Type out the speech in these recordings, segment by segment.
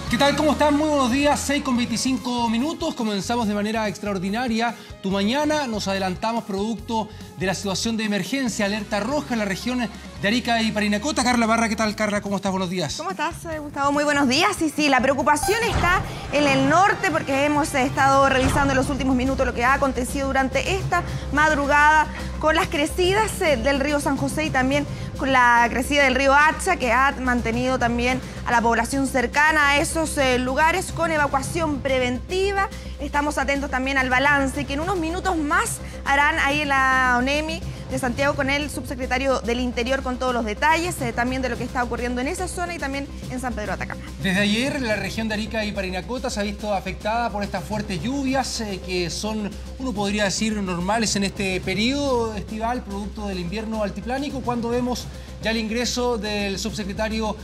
¿Qué tal? ¿Cómo están? Muy buenos días, 6:25. Comenzamos de manera extraordinaria tu mañana. Nos adelantamos producto de la situación de emergencia, alerta roja en la región de Arica y Parinacota. Carla Barra, ¿qué tal, Carla? ¿Cómo estás? Buenos días. ¿Cómo estás, Gustavo? Muy buenos días. Y sí, la preocupación está en el norte porque hemos estado revisando en los últimos minutos lo que ha acontecido durante esta madrugada con las crecidas del río San José y también con la crecida del río Hacha, que ha mantenido también a la población cercana a esos lugares con evacuación preventiva. Estamos atentos también al balance que en unos minutos más harán ahí en la ONEMI de Santiago con el subsecretario del Interior con todos los detalles también de lo que está ocurriendo en esa zona y también en San Pedro de Atacama. Desde ayer la región de Arica y Parinacota se ha visto afectada por estas fuertes lluvias que son, uno podría decir, normales en este periodo estival, producto del invierno altiplánico, cuando vemos ya el ingreso del subsecretario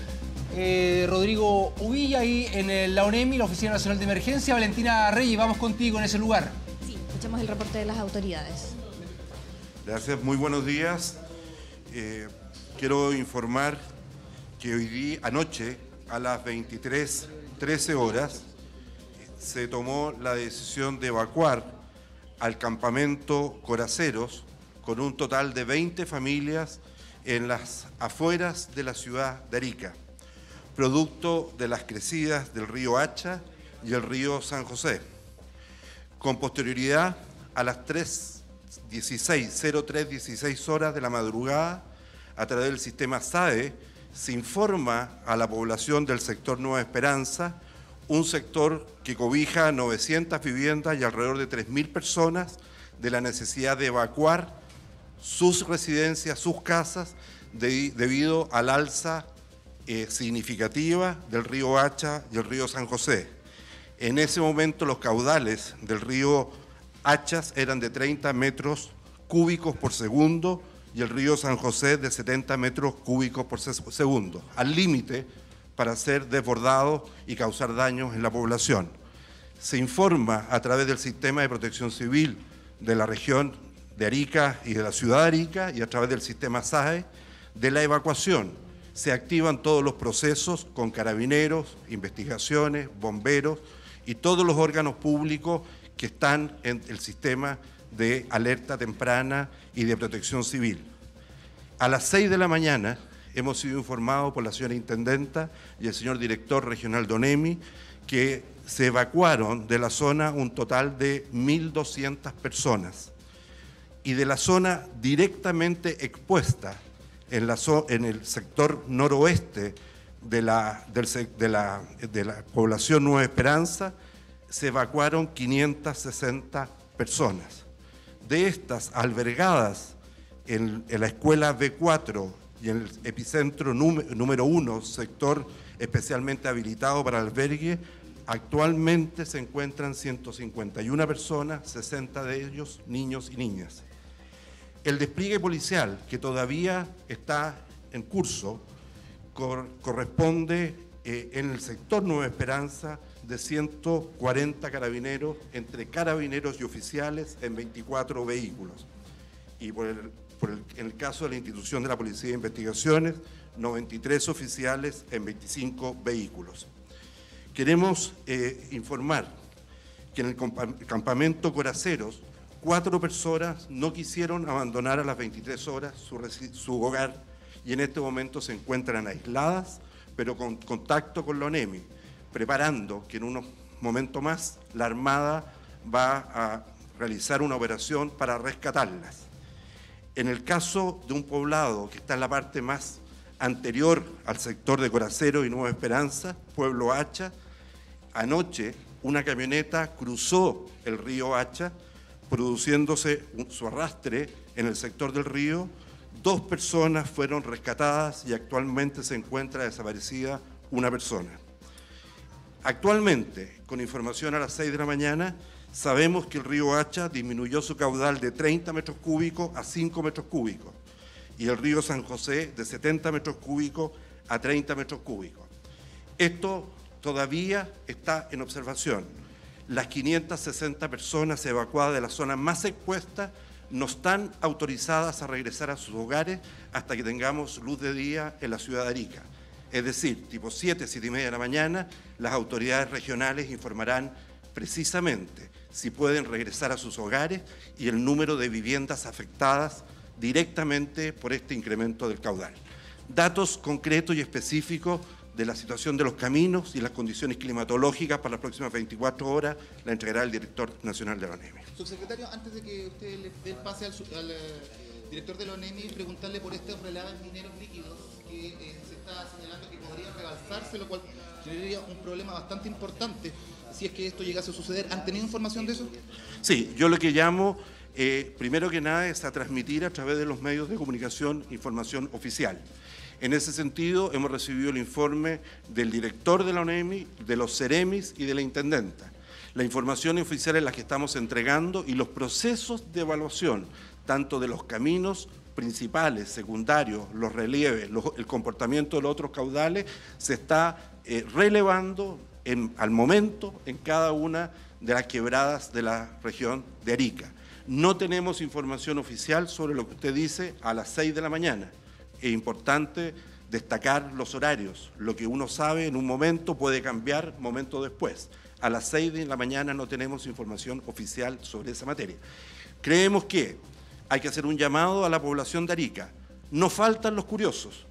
Rodrigo Uvilla ahí en la ONEMI, la Oficina Nacional de Emergencia. Valentina Reyes, vamos contigo en ese lugar. Sí, escuchamos el reporte de las autoridades. Gracias, muy buenos días. Quiero informar que anoche a las 23:13 horas se tomó la decisión de evacuar al campamento Coraceros con un total de 20 familias en las afueras de la ciudad de Arica, producto de las crecidas del río Hacha y el río San José. Con posterioridad a las 03:16 horas de la madrugada, a través del sistema SAE, se informa a la población del sector Nueva Esperanza, un sector que cobija 900 viviendas y alrededor de 3.000 personas, de la necesidad de evacuar sus residencias, sus casas, debido al alza significativa del río Hacha y el río San José. En ese momento los caudales del río Hachas eran de 30 metros cúbicos por segundo y el río San José de 70 metros cúbicos por segundo, al límite para ser desbordado y causar daños en la población. Se informa a través del sistema de protección civil de la región de Arica y de la ciudad de Arica y a través del sistema SAE de la evacuación. Se activan todos los procesos con carabineros, investigaciones, bomberos y todos los órganos públicos que están en el sistema de alerta temprana y de protección civil. A las 6 de la mañana hemos sido informados por la señora intendenta y el señor director regional de ONEMI que se evacuaron de la zona un total de 1.200 personas y de la zona directamente expuesta en el sector noroeste de la población Nueva Esperanza se evacuaron 560 personas. De estas, albergadas en la escuela B4 y en el epicentro número 1, sector especialmente habilitado para albergue, actualmente se encuentran 151 personas, 60 de ellos niños y niñas. El despliegue policial, que todavía está en curso, corresponde en el sector Nueva Esperanza de 140 carabineros, entre carabineros y oficiales, en 24 vehículos. Y en el caso de la institución de la Policía de Investigaciones, 93 oficiales en 25 vehículos. Queremos informar que en el campamento Coraceros, 4 personas no quisieron abandonar a las 23 horas su hogar y en este momento se encuentran aisladas, pero con contacto con la ONEMI, preparando que en unos momentos más la Armada va a realizar una operación para rescatarlas. En el caso de un poblado que está en la parte más anterior al sector de Coracero y Nueva Esperanza, Pueblo Hacha, anoche una camioneta cruzó el río Hacha, produciéndose su arrastre en el sector del río. 2 personas fueron rescatadas y actualmente se encuentra desaparecida una persona. Actualmente, con información a las 6 de la mañana, sabemos que el río Hacha disminuyó su caudal de 30 metros cúbicos a 5 metros cúbicos y el río San José de 70 metros cúbicos a 30 metros cúbicos. Esto todavía está en observación. Las 560 personas evacuadas de la zona más expuesta no están autorizadas a regresar a sus hogares hasta que tengamos luz de día en la ciudad de Arica. Es decir, tipo 7, 7 y media de la mañana, las autoridades regionales informarán precisamente si pueden regresar a sus hogares y el número de viviendas afectadas directamente por este incremento del caudal. Datos concretos y específicos de la situación de los caminos y las condiciones climatológicas para las próximas 24 horas la entregará el director nacional de la ONEMI. Subsecretario, antes de que usted le dé el pase al director de la ONEMI, preguntarle por estos relaves mineros líquidos que se está señalando que podrían rebalsarse, lo cual sería un problema bastante importante si es que esto llegase a suceder. ¿Han tenido información de eso? Sí, yo lo que llamo, primero que nada, es a transmitir a través de los medios de comunicación información oficial. En ese sentido, hemos recibido el informe del director de la ONEMI, de los Ceremis y de la Intendenta. La información oficial es la que estamos entregando y los procesos de evaluación, tanto de los caminos principales, secundarios, los relieves, el comportamiento de los otros caudales, se está relevando al momento en cada una de las quebradas de la región de Arica. No tenemos información oficial sobre lo que usted dice a las 6 de la mañana. Es importante destacar los horarios. Lo que uno sabe en un momento puede cambiar momento después. A las 6 de la mañana no tenemos información oficial sobre esa materia. Creemos que hay que hacer un llamado a la población de Arica. No faltan los curiosos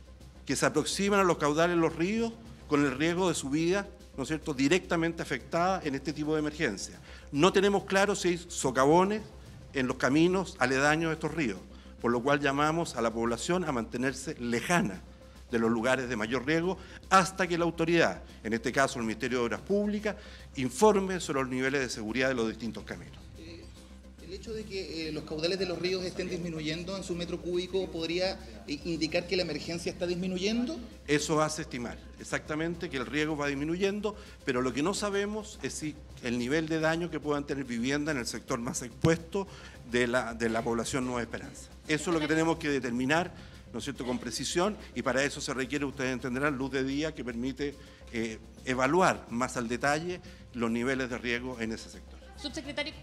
que se aproximan a los caudales de los ríos con el riesgo de su vida, ¿no es cierto?, directamente afectada en este tipo de emergencia. No tenemos claro si hay socavones en los caminos aledaños a estos ríos, por lo cual llamamos a la población a mantenerse lejana de los lugares de mayor riesgo hasta que la autoridad, en este caso el Ministerio de Obras Públicas, informe sobre los niveles de seguridad de los distintos caminos. El hecho de que los caudales de los ríos estén disminuyendo en su metro cúbico podría indicar que la emergencia está disminuyendo. Eso hace estimar exactamente que el riesgo va disminuyendo, pero lo que no sabemos es si el nivel de daño que puedan tener vivienda en el sector más expuesto de la población Nueva Esperanza. Eso es lo que tenemos que determinar, ¿no es cierto?, con precisión, y para eso se requiere, ustedes entenderán, luz de día que permite evaluar más al detalle los niveles de riesgo en ese sector. Subsecretario.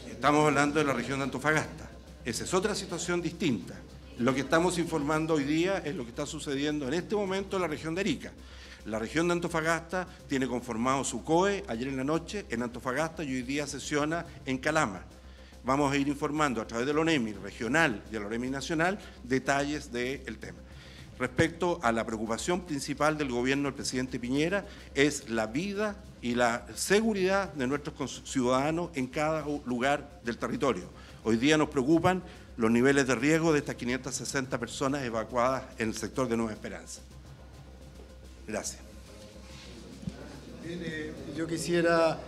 Estamos hablando de la región de Antofagasta. Esa es otra situación distinta. Lo que estamos informando hoy día es lo que está sucediendo en este momento en la región de Arica. La región de Antofagasta tiene conformado su COE ayer en la noche en Antofagasta y hoy día sesiona en Calama. Vamos a ir informando a través de la ONEMI regional y de la ONEMI nacional detalles del tema. Respecto a la preocupación principal del gobierno del presidente Piñera es la vida y la seguridad de nuestros ciudadanos en cada lugar del territorio. Hoy día nos preocupan los niveles de riesgo de estas 560 personas evacuadas en el sector de Nueva Esperanza. Gracias. Bien, yo quisiera,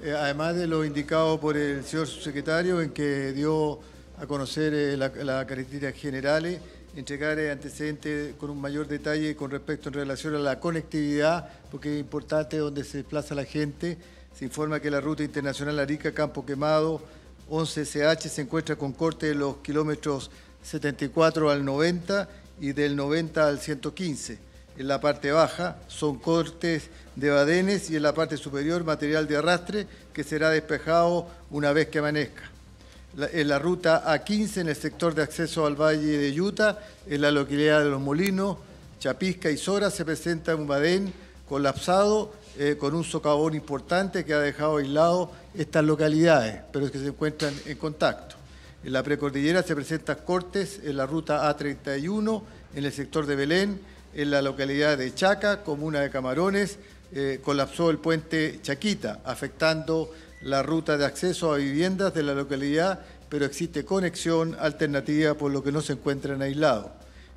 además de lo indicado por el señor subsecretario, en que dio a conocer las características generales, entregar antecedentes con un mayor detalle con respecto en relación a la conectividad, porque es importante donde se desplaza la gente. Se informa que la ruta internacional Arica-Campo Quemado 11SH se encuentra con corte de los kilómetros 74 al 90 y del 90 al 115. En la parte baja son cortes de badenes y en la parte superior material de arrastre que será despejado una vez que amanezca. En la ruta A15, en el sector de acceso al Valle de Yuta, en la localidad de Los Molinos, Chapisca y Sora, se presenta un badén colapsado con un socavón importante que ha dejado aislado estas localidades, pero es que se encuentran en contacto. En la precordillera se presentan cortes en la ruta A31, en el sector de Belén, en la localidad de Chaca, comuna de Camarones, colapsó el puente Chaquita, afectando la ruta de acceso a viviendas de la localidad, pero existe conexión alternativa por lo que no se encuentran aislados.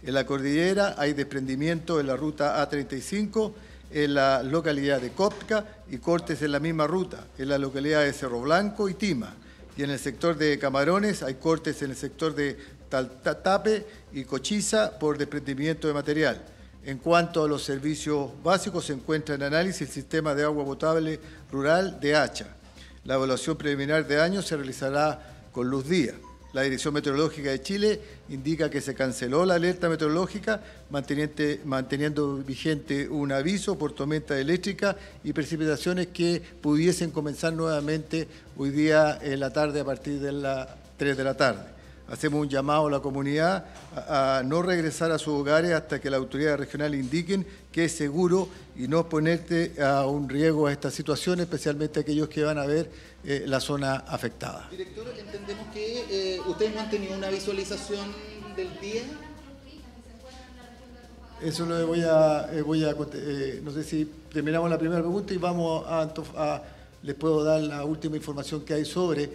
En la cordillera hay desprendimiento en la ruta A35, en la localidad de Copca y cortes en la misma ruta, en la localidad de Cerro Blanco y Tima. Y en el sector de Camarones hay cortes en el sector de Tape y Cochiza por desprendimiento de material. En cuanto a los servicios básicos, se encuentra en análisis el sistema de agua potable rural de Hacha. La evaluación preliminar de daños se realizará con luz día. La Dirección Meteorológica de Chile indica que se canceló la alerta meteorológica, manteniendo vigente un aviso por tormenta eléctrica y precipitaciones que pudiesen comenzar nuevamente hoy día en la tarde a partir de las 3 de la tarde. Hacemos un llamado a la comunidad a no regresar a sus hogares hasta que las autoridades regionales indiquen que es seguro y no ponerte a un riesgo a esta situación, especialmente aquellos que van a ver la zona afectada. Director, entendemos que ustedes no han tenido una visualización del día. Eso lo voy a no sé si terminamos la primera pregunta y vamos les puedo dar la última información que hay sobre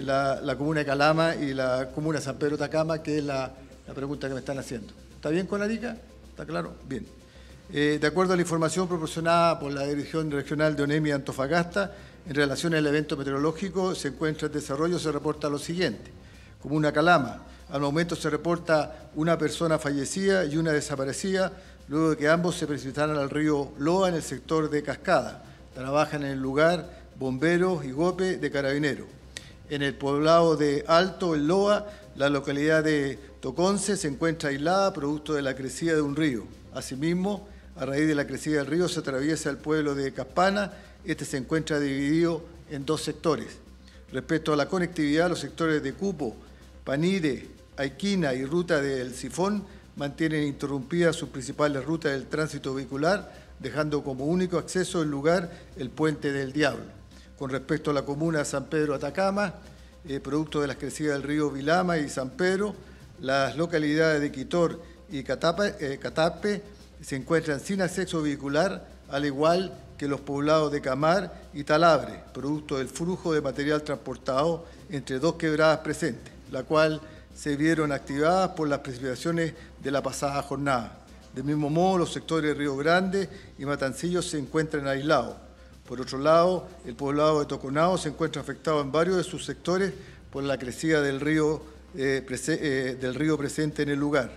la comuna de Calama y la comuna de San Pedro de Atacama, que es la pregunta que me están haciendo. ¿Está bien con Arica? ¿Está claro? Bien. De acuerdo a la información proporcionada por la Dirección Regional de ONEMI Antofagasta, en relación al evento meteorológico se encuentra en desarrollo, se reporta lo siguiente. Comuna Calama, al momento se reporta una persona fallecida y una desaparecida, luego de que ambos se precipitaran al río Loa en el sector de Cascada. Trabajan en el lugar bomberos y GOPE de Carabineros. En el poblado de Alto, el Loa, la localidad de Toconce se encuentra aislada producto de la crecida de un río. Asimismo, a raíz de la crecida del río se atraviesa el pueblo de Caspana. Este se encuentra dividido en 2 sectores. Respecto a la conectividad, los sectores de Cupo, Panide, Aiquina y Ruta del Sifón mantienen interrumpidas sus principales rutas del tránsito vehicular, dejando como único acceso al lugar el Puente del Diablo. Con respecto a la comuna de San Pedro Atacama, producto de las crecidas del río Vilama y San Pedro, las localidades de Quitor y Catape se encuentran sin acceso vehicular, al igual que los poblados de Camar y Talabre, producto del flujo de material transportado entre 2 quebradas presentes, la cual se vieron activadas por las precipitaciones de la pasada jornada. Del mismo modo, los sectores de Río Grande y Matancillo se encuentran aislados. Por otro lado, el poblado de Toconao se encuentra afectado en varios de sus sectores por la crecida del río presente en el lugar.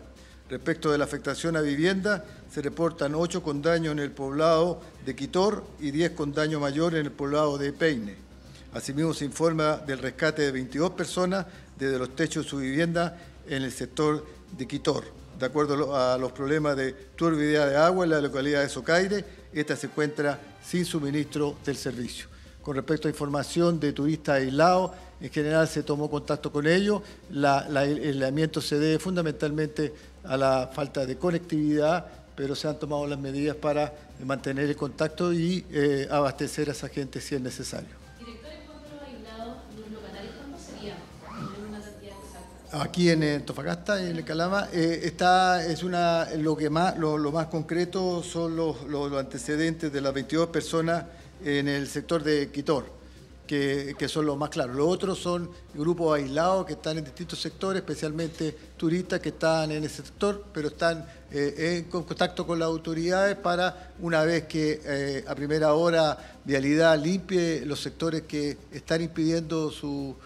Respecto de la afectación a vivienda, se reportan 8 con daño en el poblado de Quitor y 10 con daño mayor en el poblado de Peine. Asimismo, se informa del rescate de 22 personas desde los techos de su vivienda en el sector de Quitor. De acuerdo a los problemas de turbidez de agua en la localidad de Socaire, esta se encuentra sin suministro del servicio. Con respecto a información de turistas aislados, en general se tomó contacto con ellos. El aislamiento se debe fundamentalmente a la falta de conectividad, pero se han tomado las medidas para mantener el contacto y abastecer a esa gente si es necesario. Director, en cuanto a los aislados, los locatarios, ¿cuántos serían? En una cantidad exacta. Aquí en Antofagasta, en el Calama, lo más concreto son los antecedentes de las 22 personas en el sector de Quitor, que son los más claros. Los otros son grupos aislados que están en distintos sectores, especialmente turistas que están en ese sector, pero están en contacto con las autoridades para, una vez que a primera hora Vialidad limpie los sectores que están impidiendo su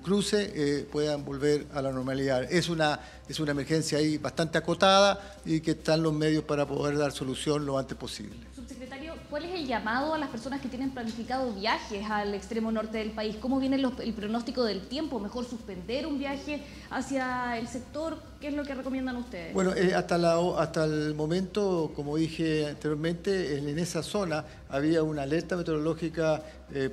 cruce, puedan volver a la normalidad. Es una emergencia ahí bastante acotada y que están los medios para poder dar solución lo antes posible. Subsecretario, ¿cuál es el llamado a las personas que tienen planificado viajes al extremo norte del país? ¿Cómo viene el pronóstico del tiempo? ¿Mejor suspender un viaje hacia el sector? ¿Qué es lo que recomiendan ustedes? Bueno, hasta el momento, como dije anteriormente, en esa zona había una alerta meteorológica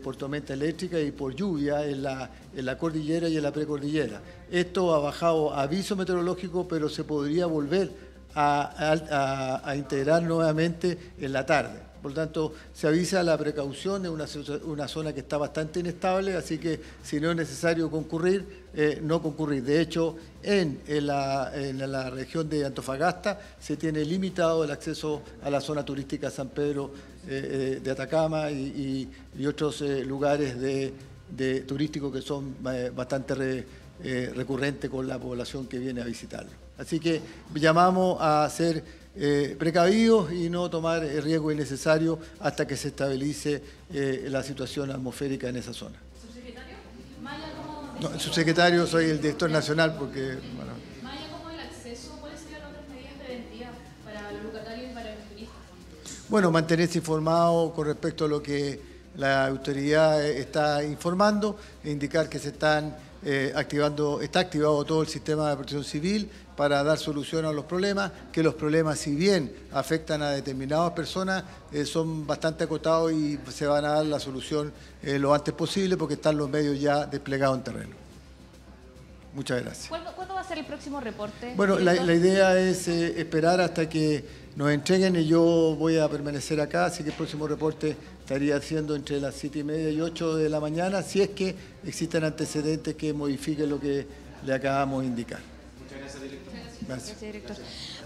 por tormenta eléctrica y por lluvia en la cordillera y en la precordillera. Esto ha bajado a aviso meteorológico, pero se podría volver a integrar nuevamente en la tarde. Por lo tanto, se avisa la precaución de una zona que está bastante inestable, así que si no es necesario concurrir, no concurrir. De hecho, en la región de Antofagasta se tiene limitado el acceso a la zona turística San Pedro de Atacama y otros lugares turísticos que son bastante recurrentes con la población que viene a visitarlo. Así que llamamos a ser precavidos y no tomar riesgo innecesario hasta que se estabilice la situación atmosférica en esa zona. ¿Subsecretario? Maya, ¿cómo...? No, subsecretario, soy el director nacional porque... Bueno. Maya, ¿cómo el acceso? ¿Cuáles serían otras medidas preventivas para los locatarios y para los turistas? Bueno, mantenerse informado con respecto a lo que la autoridad está informando e indicar que se están está activado todo el sistema de protección civil para dar solución a los problemas, que los problemas, si bien afectan a determinadas personas, son bastante acotados y se van a dar la solución lo antes posible porque están los medios ya desplegados en terreno. Muchas gracias. ¿Cuándo va a ser el próximo reporte? Bueno, la idea es esperar hasta que nos entreguen y yo voy a permanecer acá, así que el próximo reporte estaría siendo entre las 7:30 y 8 de la mañana, si es que existen antecedentes que modifiquen lo que le acabamos de indicar. Muchas gracias, director. Gracias, director.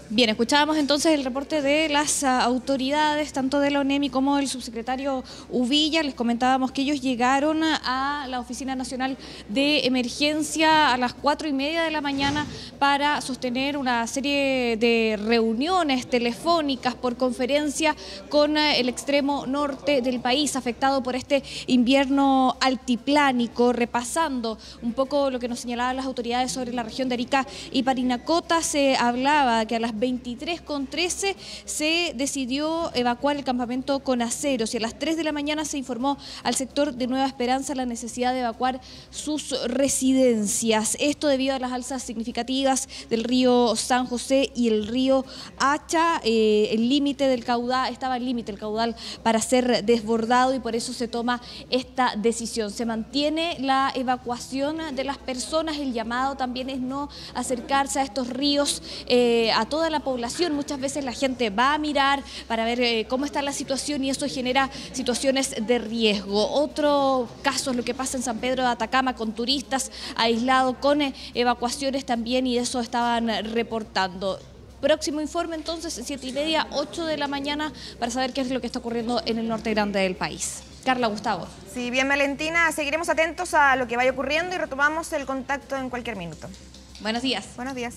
Bien, escuchábamos entonces el reporte de las autoridades, tanto de la ONEMI como del subsecretario Uvilla. Les comentábamos que ellos llegaron a la Oficina Nacional de Emergencia a las 4:30 de la mañana para sostener una serie de reuniones telefónicas por conferencia con el extremo norte del país, afectado por este invierno altiplánico, repasando un poco lo que nos señalaban las autoridades sobre la región de Arica y Parinacota. Se hablaba que a las 23:13 se decidió evacuar el campamento Conaceros y a las 3 de la mañana se informó al sector de Nueva Esperanza la necesidad de evacuar sus residencias. Esto debido a las alzas significativas del río San José y el río Hacha. El límite del caudal, estaba el límite del caudal para ser desbordado y por eso se toma esta decisión. Se mantiene la evacuación de las personas, el llamado también es no acercarse a estos ríos, a toda la población. Muchas veces la gente va a mirar para ver cómo está la situación y eso genera situaciones de riesgo. Otro caso es lo que pasa en San Pedro de Atacama con turistas aislados, con evacuaciones también, y eso estaban reportando. Próximo informe entonces, 7:30, 8 de la mañana, para saber qué es lo que está ocurriendo en el norte grande del país. Carla, Gustavo. Sí, bien, Valentina, seguiremos atentos a lo que vaya ocurriendo y retomamos el contacto en cualquier minuto. Buenos días. Buenos días.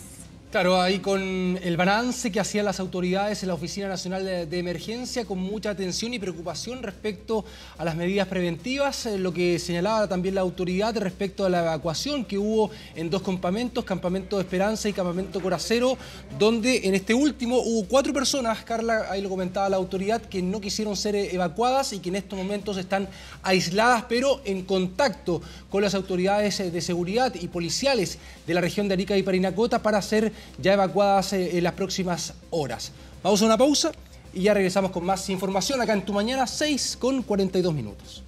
Claro, ahí con el balance que hacían las autoridades en la Oficina Nacional de Emergencia, con mucha atención y preocupación respecto a las medidas preventivas, lo que señalaba también la autoridad respecto a la evacuación que hubo en dos campamentos, Campamento Esperanza y Campamento Coracero, donde en este último hubo 4 personas, Carla, ahí lo comentaba la autoridad, que no quisieron ser evacuadas y que en estos momentos están aisladas, pero en contacto con las autoridades de seguridad y policiales de la región de Arica y Parinacota para ser ya evacuadas en las próximas horas. Vamos a una pausa y ya regresamos con más información acá en Tu Mañana, 6:42.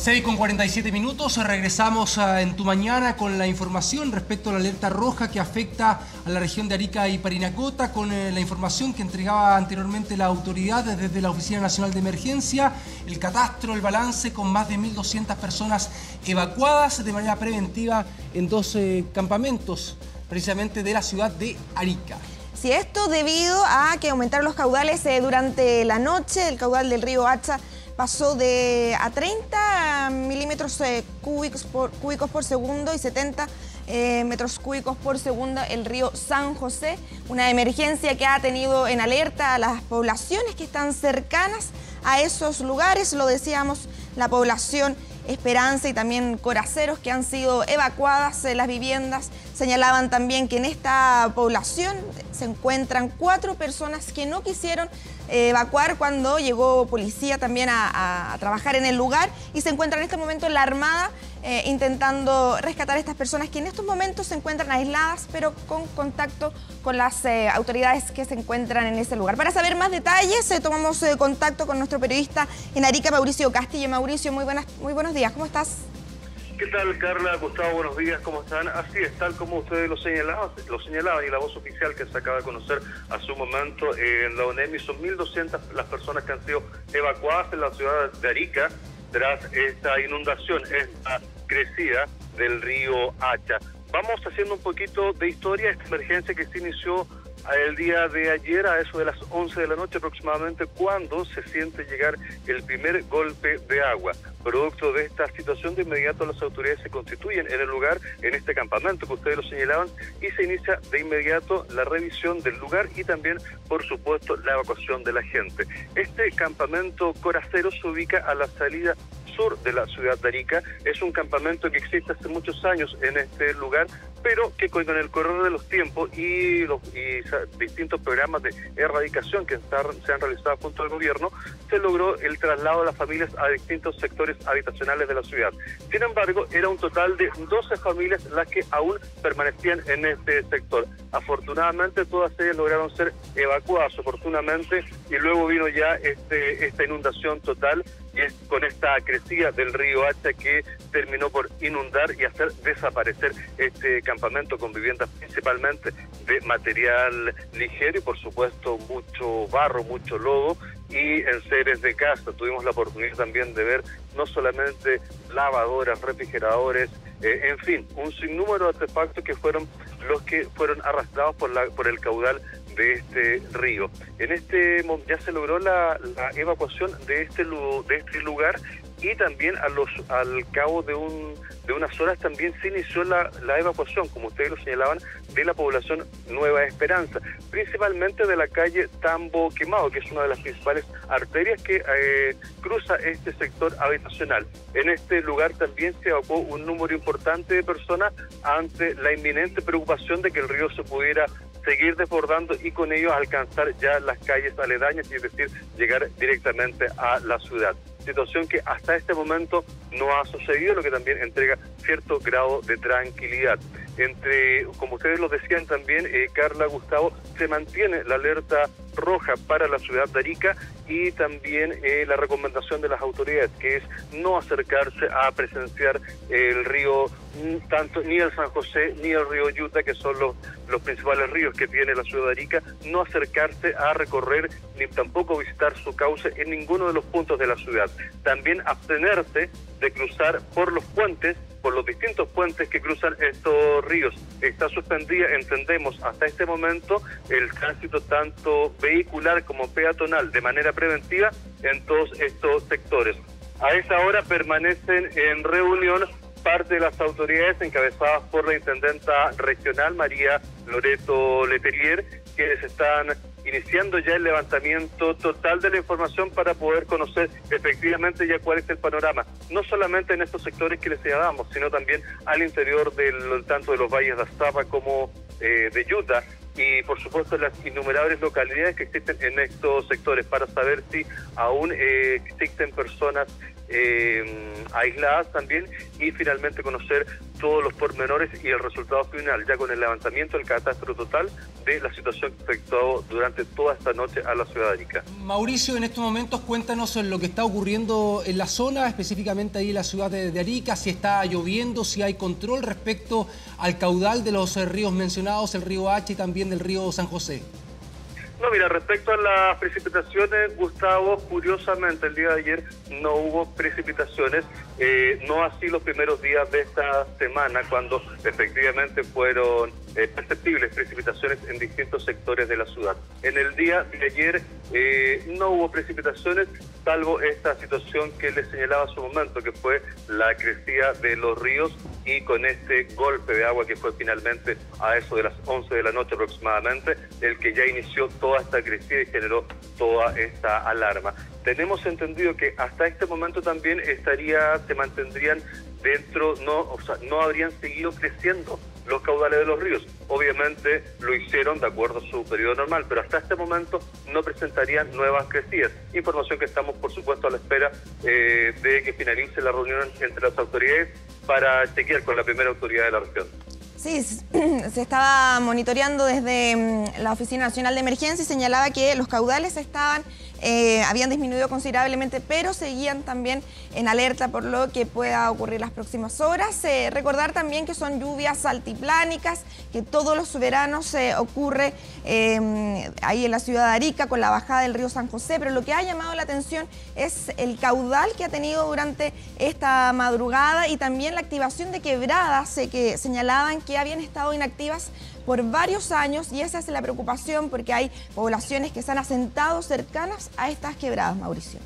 6:47, regresamos en Tu Mañana con la información respecto a la alerta roja que afecta a la región de Arica y Parinacota, con la información que entregaba anteriormente la autoridad desde la Oficina Nacional de Emergencia, el catastro, el balance con más de 1.200 personas evacuadas de manera preventiva en 2 campamentos, precisamente de la ciudad de Arica. Sí, esto debido a que aumentaron los caudales durante la noche. El caudal del río Hacha pasó a 30 milímetros cúbicos por segundo y 70 metros cúbicos por segundo el río San José. Una emergencia que ha tenido en alerta a las poblaciones que están cercanas a esos lugares. Lo decíamos, la población Esperanza y también Coraceros, que han sido evacuadas las viviendas. Señalaban también que en esta población se encuentran 4 personas que no quisieron evacuar cuando llegó policía también a trabajar en el lugar, y se encuentran en este momento la Armada intentando rescatar a estas personas que en estos momentos se encuentran aisladas, pero con contacto con las autoridades que se encuentran en ese lugar. Para saber más detalles, tomamos contacto con nuestro periodista en Arica, Mauricio Castillo. Mauricio, muy buenos días, ¿cómo estás? ¿Qué tal, Carla? Gustavo, buenos días, ¿cómo están? Así es, tal como ustedes lo señalaban y la voz oficial que se acaba de conocer a su momento en la ONEMI, son 1.200 las personas que han sido evacuadas en la ciudad de Arica tras esta inundación, esta crecida del río Hacha. Vamos haciendo un poquito de historia, esta emergencia que se inició el día de ayer a eso de las 11 de la noche aproximadamente, cuando se siente llegar el primer golpe de agua. Producto de esta situación, de inmediato las autoridades se constituyen en el lugar, en este campamento que ustedes lo señalaban, y se inicia de inmediato la revisión del lugar y también, por supuesto, la evacuación de la gente. Este campamento Coracero se ubica a la salida sur de la ciudad de Arica. Es un campamento que existe hace muchos años en este lugar, pero que con el correr de los tiempos y distintos programas de erradicación que se han realizado junto al gobierno, se logró el traslado de las familias a distintos sectores habitacionales de la ciudad. Sin embargo, era un total de 12 familias las que aún permanecían en este sector. Afortunadamente, todas ellas lograron ser evacuadas, oportunamente, y luego vino ya esta inundación total, y es con esta crecida del río Hacha que terminó por inundar y hacer desaparecer este campamento con viviendas principalmente de material ligero y por supuesto mucho barro, mucho lodo y enseres de casa. Tuvimos la oportunidad también de ver no solamente lavadoras, refrigeradores, en fin, un sinnúmero de artefactos que fueron los que fueron arrastrados por el caudal de este río. En este ya se logró la evacuación de este lugar y también al cabo de unas horas también se inició la evacuación, como ustedes lo señalaban, de la población Nueva Esperanza, principalmente de la calle Tambo Quemado, que es una de las principales arterias que cruza este sector habitacional. En este lugar también se evacuó un número importante de personas ante la inminente preocupación de que el río se pudiera seguir desbordando y con ello alcanzar ya las calles aledañas, y es decir, llegar directamente a la ciudad. Situación que hasta este momento no ha sucedido, lo que también entrega cierto grado de tranquilidad. Como ustedes lo decían también, Carla, Gustavo, se mantiene la alerta roja para la ciudad de Arica y también la recomendación de las autoridades, que es no acercarse a presenciar el río, tanto ni el San José ni el río Yuta, que son los principales ríos que tiene la ciudad de Arica, no acercarse a recorrer ni tampoco visitar su cauce en ninguno de los puntos de la ciudad. También abstenerse de cruzar por los puentes, por los distintos puentes que cruzan estos ríos. Está suspendida, entendemos, hasta este momento el tránsito tanto vehicular como peatonal de manera preventiva en todos estos sectores. A esa hora permanecen en reunión parte de las autoridades encabezadas por la intendenta regional María Loreto Letelier, quienes están iniciando ya el levantamiento total de la información para poder conocer efectivamente ya cuál es el panorama, no solamente en estos sectores que les señalamos, sino también al interior tanto de los valles de Azapa como de Yuta, y por supuesto las innumerables localidades que existen en estos sectores, para saber si aún existen personas aisladas también, y finalmente conocer todos los pormenores y el resultado final, ya con el levantamiento del catastro total de la situación que afectó durante toda esta noche a la ciudad de Arica. Mauricio, en estos momentos cuéntanos lo que está ocurriendo en la zona, específicamente ahí en la ciudad de Arica, si está lloviendo, si hay control respecto al caudal de los ríos mencionados, el río Hacha y también del río San José. No, mira, respecto a las precipitaciones, Gustavo, curiosamente el día de ayer no hubo precipitaciones, no así los primeros días de esta semana, cuando efectivamente fueron perceptibles precipitaciones en distintos sectores de la ciudad. En el día de ayer no hubo precipitaciones, salvo esta situación que les señalaba hace un momento, que fue la crecida de los ríos y con este golpe de agua que fue finalmente a eso de las 11 de la noche aproximadamente, el que ya inició toda esta crecida y generó toda esta alarma. Tenemos entendido que hasta este momento también se mantendrían dentro, no habrían seguido creciendo los caudales de los ríos. Obviamente lo hicieron de acuerdo a su periodo normal, pero hasta este momento no presentarían nuevas crecidas. Información que estamos, por supuesto, a la espera de que finalice la reunión entre las autoridades para chequear con la primera autoridad de la región. Sí, se estaba monitoreando desde la Oficina Nacional de Emergencia y señalaba que los caudales habían disminuido considerablemente, pero seguían también en alerta por lo que pueda ocurrir las próximas horas. Recordar también que son lluvias altiplánicas, que todos los veranos ocurre ahí en la ciudad de Arica con la bajada del río San José, pero lo que ha llamado la atención es el caudal que ha tenido durante esta madrugada y también la activación de quebradas que señalaban que habían estado inactivas por varios años, y esa es la preocupación porque hay poblaciones que se han asentado cercanas a estas quebradas, Mauricio.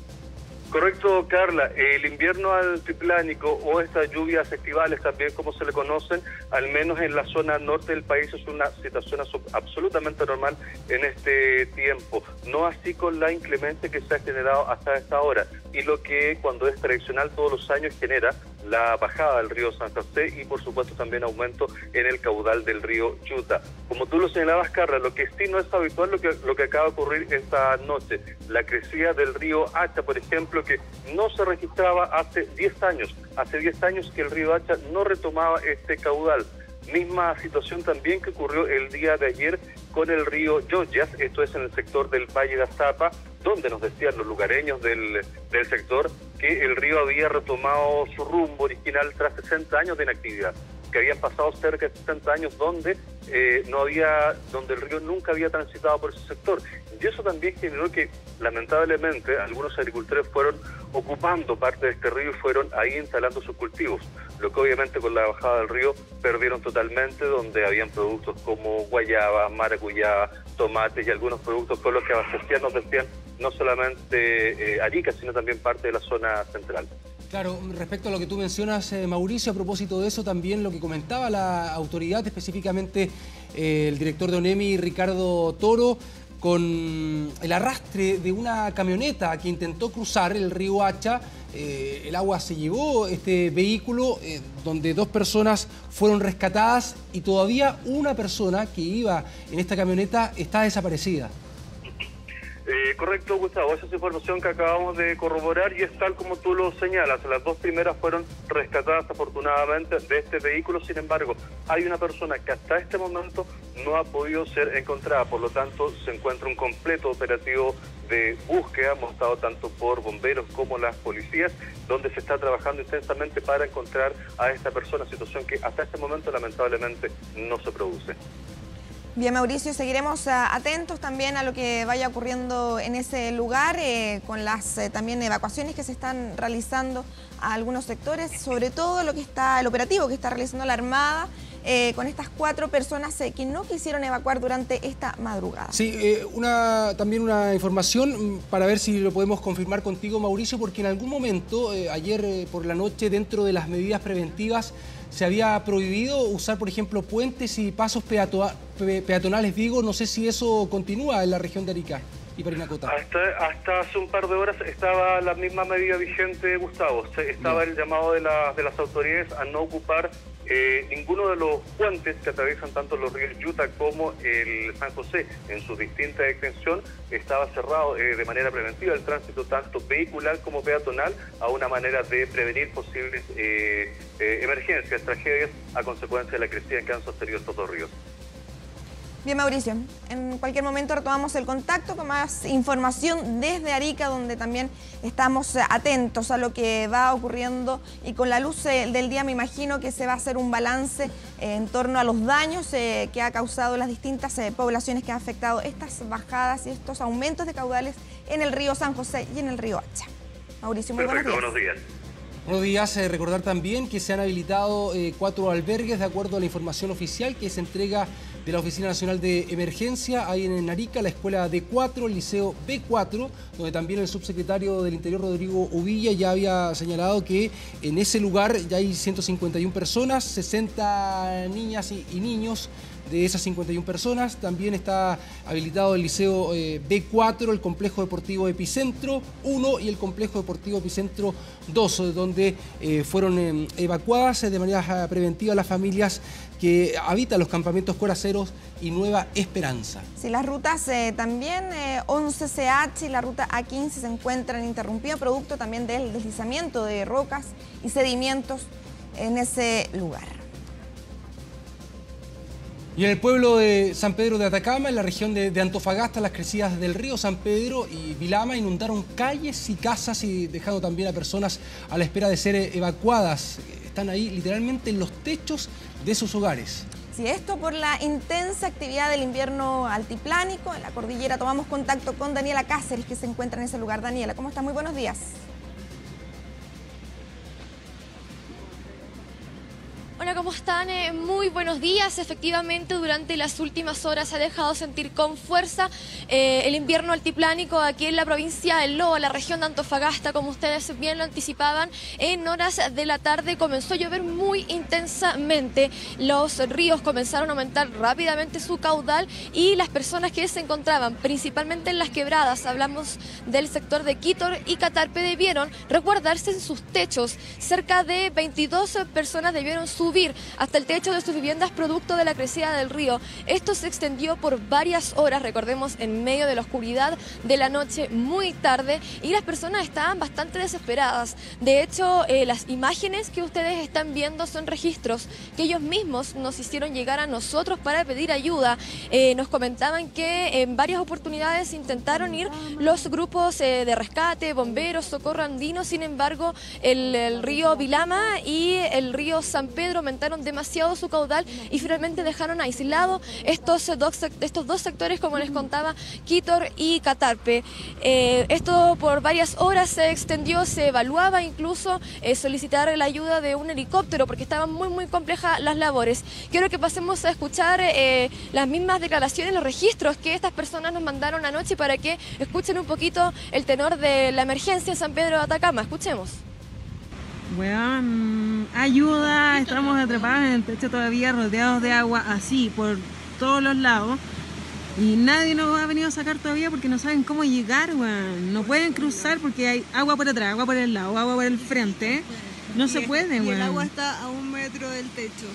Correcto, Carla. El invierno altiplánico o estas lluvias estivales, también como se le conocen, al menos en la zona norte del país, es una situación absolutamente normal en este tiempo. No así con la inclemencia que se ha generado hasta esta hora. Y lo que cuando es tradicional todos los años genera la bajada del río San José y por supuesto también aumento en el caudal del río Yuta. Como tú lo señalabas, Carla, lo que sí no es habitual lo que acaba de ocurrir esta noche. La crecida del río Hacha, por ejemplo, que no se registraba hace 10 años. Hace 10 años que el río Hacha no retomaba este caudal. Misma situación también que ocurrió el día de ayer con el río Lloyas, esto es en el sector del Valle de Azapa, donde nos decían los lugareños del sector que el río había retomado su rumbo original tras 60 años de inactividad, que habían pasado cerca de 60 años donde el río nunca había transitado por ese sector. Y eso también generó que, lamentablemente, algunos agricultores fueron ocupando parte de este río y fueron ahí instalando sus cultivos, lo que obviamente con la bajada del río perdieron totalmente, donde habían productos como guayaba, maracuyá, tomates y algunos productos con los que abastecían, nos decían, no solamente Arica, sino también parte de la zona central. Claro, respecto a lo que tú mencionas, Mauricio, a propósito de eso, también lo que comentaba la autoridad, específicamente el director de ONEMI, Ricardo Toro, con el arrastre de una camioneta que intentó cruzar el río Hacha. El agua se llevó este vehículo, donde 2 personas fueron rescatadas y todavía una persona que iba en esta camioneta está desaparecida. Correcto, Gustavo, esa es información que acabamos de corroborar y es tal como tú lo señalas. Las 2 primeras fueron rescatadas afortunadamente de este vehículo, sin embargo, hay una persona que hasta este momento no ha podido ser encontrada, por lo tanto se encuentra un completo operativo de búsqueda montado tanto por bomberos como las policías, donde se está trabajando intensamente para encontrar a esta persona, situación que hasta este momento lamentablemente no se produce. Bien, Mauricio, seguiremos atentos también a lo que vaya ocurriendo en ese lugar, con las también evacuaciones que se están realizando a algunos sectores, sobre todo el operativo que está realizando la Armada, con estas 4 personas que no quisieron evacuar durante esta madrugada. Sí, también una información para ver si lo podemos confirmar contigo, Mauricio, porque en algún momento, ayer por la noche, dentro de las medidas preventivas, se había prohibido usar, por ejemplo, puentes y pasos peatonales, digo, no sé si eso continúa en la región de Arica y Parinacota. Hasta hace un par de horas estaba la misma medida vigente, Gustavo. Estaba el llamado de las autoridades a no ocupar ninguno de los puentes que atraviesan tanto los ríos Yuta como el San José. En su distinta extensión estaba cerrado de manera preventiva el tránsito tanto vehicular como peatonal, a una manera de prevenir posibles emergencias, tragedias a consecuencia de la crecida que han sostenido estos 2 ríos. Bien, Mauricio, en cualquier momento retomamos el contacto con más información desde Arica, donde también estamos atentos a lo que va ocurriendo, y con la luz del día me imagino que se va a hacer un balance en torno a los daños que ha causado las distintas poblaciones que han afectado estas bajadas y estos aumentos de caudales en el río San José y en el río Hacha. Mauricio, muy buenos días. Buenos días. Buenos días, recordar también que se han habilitado 4 albergues de acuerdo a la información oficial que se entrega de la Oficina Nacional de Emergencia, ahí en Arica, la Escuela D4, el Liceo B4, donde también el subsecretario del Interior, Rodrigo Uvilla, ya había señalado que en ese lugar ya hay 151 personas, 60 niñas y niños. De esas 51 personas, también está habilitado el Liceo B4, el Complejo Deportivo Epicentro 1 y el Complejo Deportivo Epicentro 2, donde fueron evacuadas de manera preventiva las familias que habitan los campamentos Coraceros y Nueva Esperanza. Sí, las rutas también 11CH y la ruta A15 se encuentran interrumpidas, producto también del deslizamiento de rocas y sedimentos en ese lugar. Y en el pueblo de San Pedro de Atacama, en la región de Antofagasta, las crecidas del río San Pedro y Vilama inundaron calles y casas y dejando también a personas a la espera de ser evacuadas. Están ahí literalmente en los techos de sus hogares. Sí, esto por la intensa actividad del invierno altiplánico. En la cordillera tomamos contacto con Daniela Cáceres, que se encuentra en ese lugar. Daniela, ¿cómo está? Muy buenos días. Hola, ¿cómo están? Muy buenos días. Efectivamente, durante las últimas horas se ha dejado sentir con fuerza el invierno altiplánico aquí en la provincia del Loa, la región de Antofagasta. Como ustedes bien lo anticipaban, en horas de la tarde comenzó a llover muy intensamente. Los ríos comenzaron a aumentar rápidamente su caudal y las personas que se encontraban principalmente en las quebradas, hablamos del sector de Quítor y Catarpe, debieron resguardarse en sus techos. Cerca de 22 personas debieron subir hasta el techo de sus viviendas producto de la crecida del río. Esto se extendió por varias horas, recordemos, en medio de la oscuridad de la noche, muy tarde, y las personas estaban bastante desesperadas. De hecho, las imágenes que ustedes están viendo son registros que ellos mismos nos hicieron llegar a nosotros para pedir ayuda. Nos comentaban que en varias oportunidades intentaron ir los grupos de rescate, bomberos, socorro andino. Sin embargo, el río Vilama y el río San Pedro aumentaron demasiado su caudal y finalmente dejaron aislados estos dos sectores, como les contaba, Quítor y Catarpe. Esto por varias horas se extendió, se evaluaba incluso solicitar la ayuda de un helicóptero porque estaban muy complejas las labores. Quiero que pasemos a escuchar las mismas declaraciones, los registros que estas personas nos mandaron anoche para que escuchen un poquito el tenor de la emergencia en San Pedro de Atacama. Escuchemos. Bueno, ayuda, estamos atrapados en el techo todavía, rodeados de agua, así, por todos los lados. Y nadie nos ha venido a sacar todavía porque no saben cómo llegar, weón. No pueden cruzar porque hay agua por atrás, agua por el lado, agua por el frente. No se puede, weón. Y el agua está a 1 metro del techo.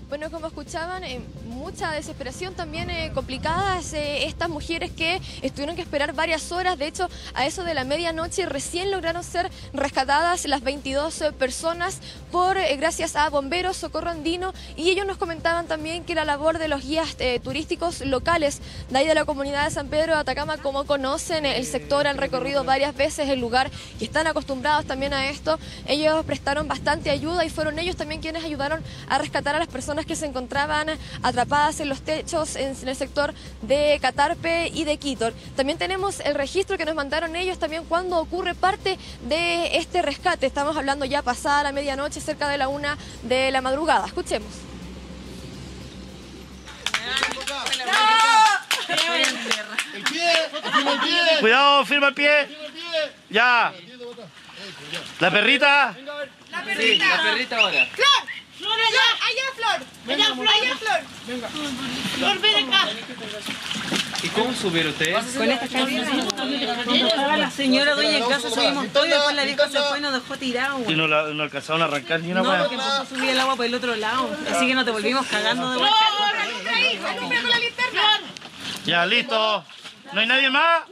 Bueno, como escuchaban, mucha desesperación, también complicadas estas mujeres que tuvieron que esperar varias horas. De hecho, a eso de la medianoche recién lograron ser rescatadas las 22 personas gracias a bomberos, socorro andino, y ellos nos comentaban también que la labor de los guías turísticos locales de ahí de la comunidad de San Pedro de Atacama, como conocen el sector, han recorrido varias veces el lugar y están acostumbrados también a esto, ellos prestaron bastante ayuda y fueron ellos también quienes ayudaron a rescatar a las personas que se encontraban atrapadas en los techos en el sector de Catarpe y de Quítor. También tenemos el registro que nos mandaron ellos también cuando ocurre parte de este rescate. Estamos hablando ya pasada la medianoche, cerca de la 1 de la madrugada. Escuchemos. Cuidado, firma el pie. Ya. La perrita. La perrita. Sí, la perrita ahora. ¡Flor! ¡Flor allá! ¡Allá, Flor! ¡Allá, Flor! ¡Allá, Flor! Venga. ¡Flor, ven acá! ¿Y cómo subieron ustedes? Con esta cadena. Cuando estaba la señora dueña en casa subimos todo y después la vieja se fue y nos dejó tirados. Y no alcanzaron a arrancar ni una hueá. No, porque empezó a subir el agua por el otro lado. Así que nos devolvimos cagando de vuelta. ¡Flor, alumbra ahí! ¡Alumbra con la linterna! Ya, listo. ¿No hay nadie más?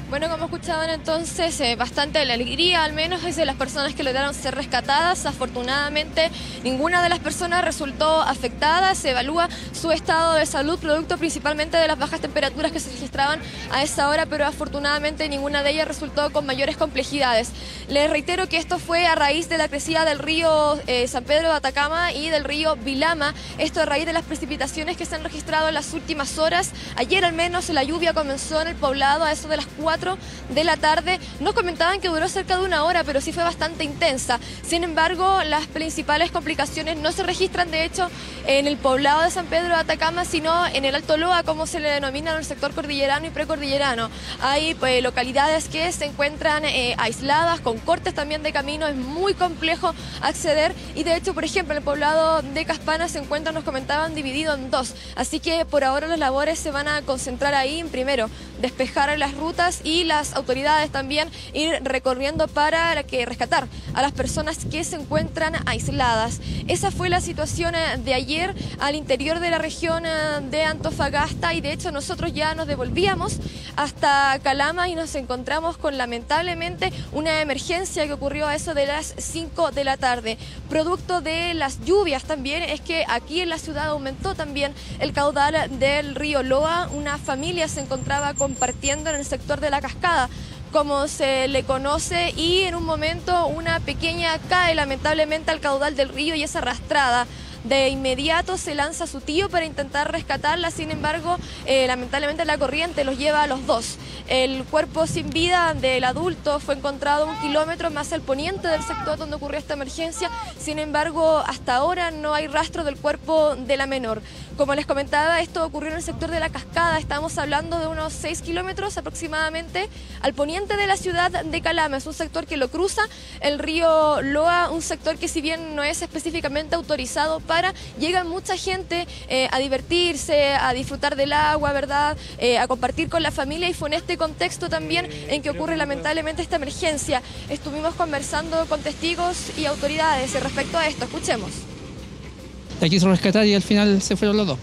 Bueno, como escuchaban entonces, bastante alegría, al menos es de las personas que lograron ser rescatadas. Afortunadamente, ninguna de las personas resultó afectada. Se evalúa su estado de salud, producto principalmente de las bajas temperaturas que se registraban a esa hora, pero afortunadamente ninguna de ellas resultó con mayores complejidades. Les reitero que esto fue a raíz de la crecida del río San Pedro de Atacama y del río Vilama. Esto a raíz de las precipitaciones que se han registrado en las últimas horas. Ayer al menos la lluvia comenzó en el poblado a eso de las 4 de la tarde. Nos comentaban que duró cerca de 1 hora, pero sí fue bastante intensa. Sin embargo, las principales complicaciones no se registran, de hecho, en el poblado de San Pedro de Atacama, sino en el Alto Loa, como se le denomina en el sector cordillerano y precordillerano. Hay localidades que se encuentran aisladas, con cortes también de camino, es muy complejo acceder y de hecho, por ejemplo, el poblado de Caspana se encuentra, nos comentaban, dividido en 2. Así que por ahora las labores se van a concentrar ahí en, primero, despejar las rutas y las autoridades también ir recorriendo para rescatar a las personas que se encuentran aisladas. Esa fue la situación de ayer al interior de la región de Antofagasta y de hecho nosotros ya nos devolvíamos hasta Calama y nos encontramos con lamentablemente una emergencia que ocurrió a eso de las 5 de la tarde. Producto de las lluvias también es que aquí en la ciudad aumentó también el caudal del río Loa. Una familia se encontraba compartiendo en el sector de la cascada, como se le conoce, y en un momento una pequeña cae lamentablemente al caudal del río y es arrastrada De inmediato se lanza a su tío para intentar rescatarla, sin embargo, lamentablemente la corriente los lleva a los dos. El cuerpo sin vida del adulto fue encontrado 1 kilómetro más al poniente del sector donde ocurrió esta emergencia, sin embargo, hasta ahora no hay rastro del cuerpo de la menor. Como les comentaba, esto ocurrió en el sector de La Cascada, estamos hablando de unos 6 kilómetros aproximadamente al poniente de la ciudad de Calama. Es un sector que lo cruza el río Loa, un sector que si bien no es específicamente autorizado para, llega mucha gente a divertirse, a disfrutar del agua, ¿verdad? A compartir con la familia, y fue en este contexto también en que ocurre lamentablemente esta emergencia. Estuvimos conversando con testigos y autoridades respecto a esto, escuchemos. La quiso rescatar y al final se fueron los dos.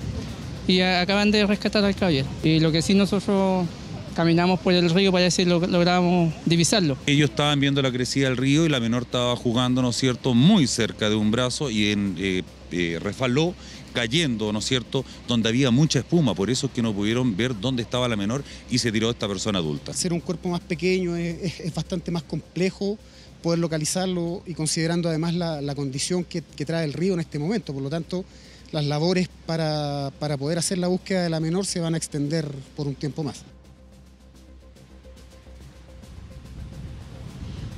Y acaban de rescatar al caballero. Y lo que sí nosotros caminamos por el río para ver si logramos divisarlo. Ellos estaban viendo la crecida del río y la menor estaba jugando, ¿no es cierto?, muy cerca de un brazo y resbaló cayendo, ¿no es cierto?, donde había mucha espuma. Por eso es que no pudieron ver dónde estaba la menor y se tiró esta persona adulta. Ser un cuerpo más pequeño es bastante más complejo poder localizarlo, y considerando además la condición que trae el río en este momento. Por lo tanto, las labores para poder hacer la búsqueda de la menor se van a extender por un tiempo más.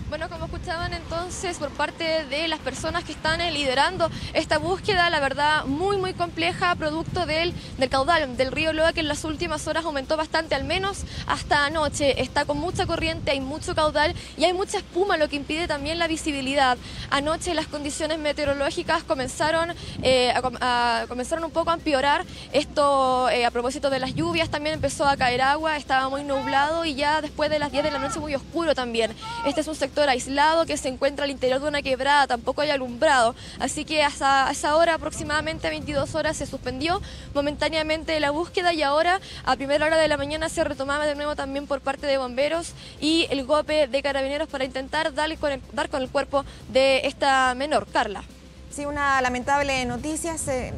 Bueno, como escuchaban entonces por parte de las personas que están liderando esta búsqueda, la verdad muy compleja, producto del caudal del río Loa, que en las últimas horas aumentó bastante, al menos hasta anoche. Está con mucha corriente, hay mucho caudal y hay mucha espuma, lo que impide también la visibilidad. Anoche las condiciones meteorológicas comenzaron un poco a empeorar. Esto a propósito de las lluvias, también empezó a caer agua, estaba muy nublado y ya después de las 10 de la noche muy oscuro también. Este es un sector aislado que se encuentra al interior de una quebrada, tampoco hay alumbrado, así que hasta esa hora, aproximadamente 22 horas, se suspendió momentáneamente la búsqueda, y ahora a primera hora de la mañana se retomaba de nuevo también por parte de bomberos y el GOPE de Carabineros para intentar dar con el cuerpo de esta menor. Carla. Sí, una lamentable noticia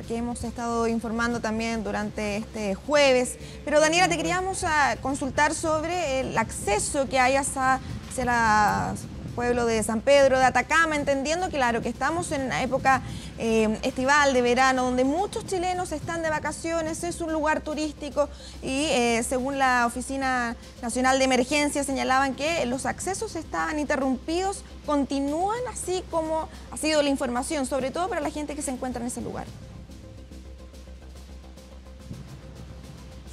que hemos estado informando también durante este jueves. Pero Daniela, te queríamos consultar sobre el acceso que hay hacia el pueblo de San Pedro de Atacama, entendiendo, claro, que estamos en una época estival, de verano, donde muchos chilenos están de vacaciones, es un lugar turístico y según la Oficina Nacional de Emergencia señalaban que los accesos estaban interrumpidos, continúan así como ha sido la información, sobre todo para la gente que se encuentra en ese lugar.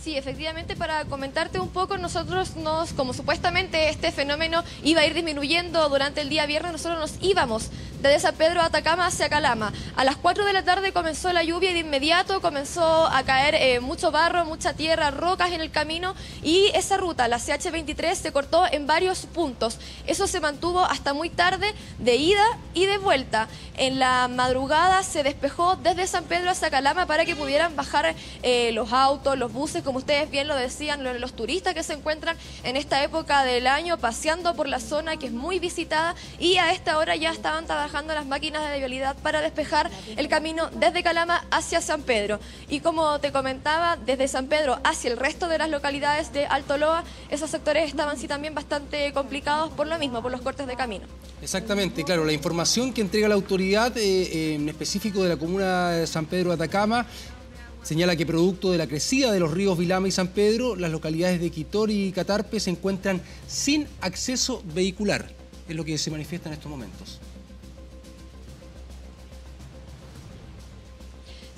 Sí, efectivamente, para comentarte un poco, nosotros como supuestamente este fenómeno iba a ir disminuyendo durante el día viernes, nosotros nos íbamos desde San Pedro de Atacama hacia Calama. A las 4 de la tarde comenzó la lluvia y de inmediato comenzó a caer mucho barro, mucha tierra, rocas en el camino, y esa ruta, la CH23, se cortó en varios puntos. Eso se mantuvo hasta muy tarde, de ida y de vuelta. En la madrugada se despejó desde San Pedro hacia Calama para que pudieran bajar los autos, los buses, como ustedes bien lo decían, los turistas que se encuentran en esta época del año paseando por la zona que es muy visitada, y a esta hora ya estaban trabajando las máquinas de vialidad para despejar el camino desde Calama hacia San Pedro. Y como te comentaba, desde San Pedro hacia el resto de las localidades de Alto Loa, esos sectores estaban sí también bastante complicados por lo mismo, por los cortes de camino. Exactamente, claro, la información que entrega la autoridad en específico de la comuna de San Pedro de Atacama señala que producto de la crecida de los ríos Vilama y San Pedro, las localidades de Quitor y Catarpe se encuentran sin acceso vehicular, es lo que se manifiesta en estos momentos.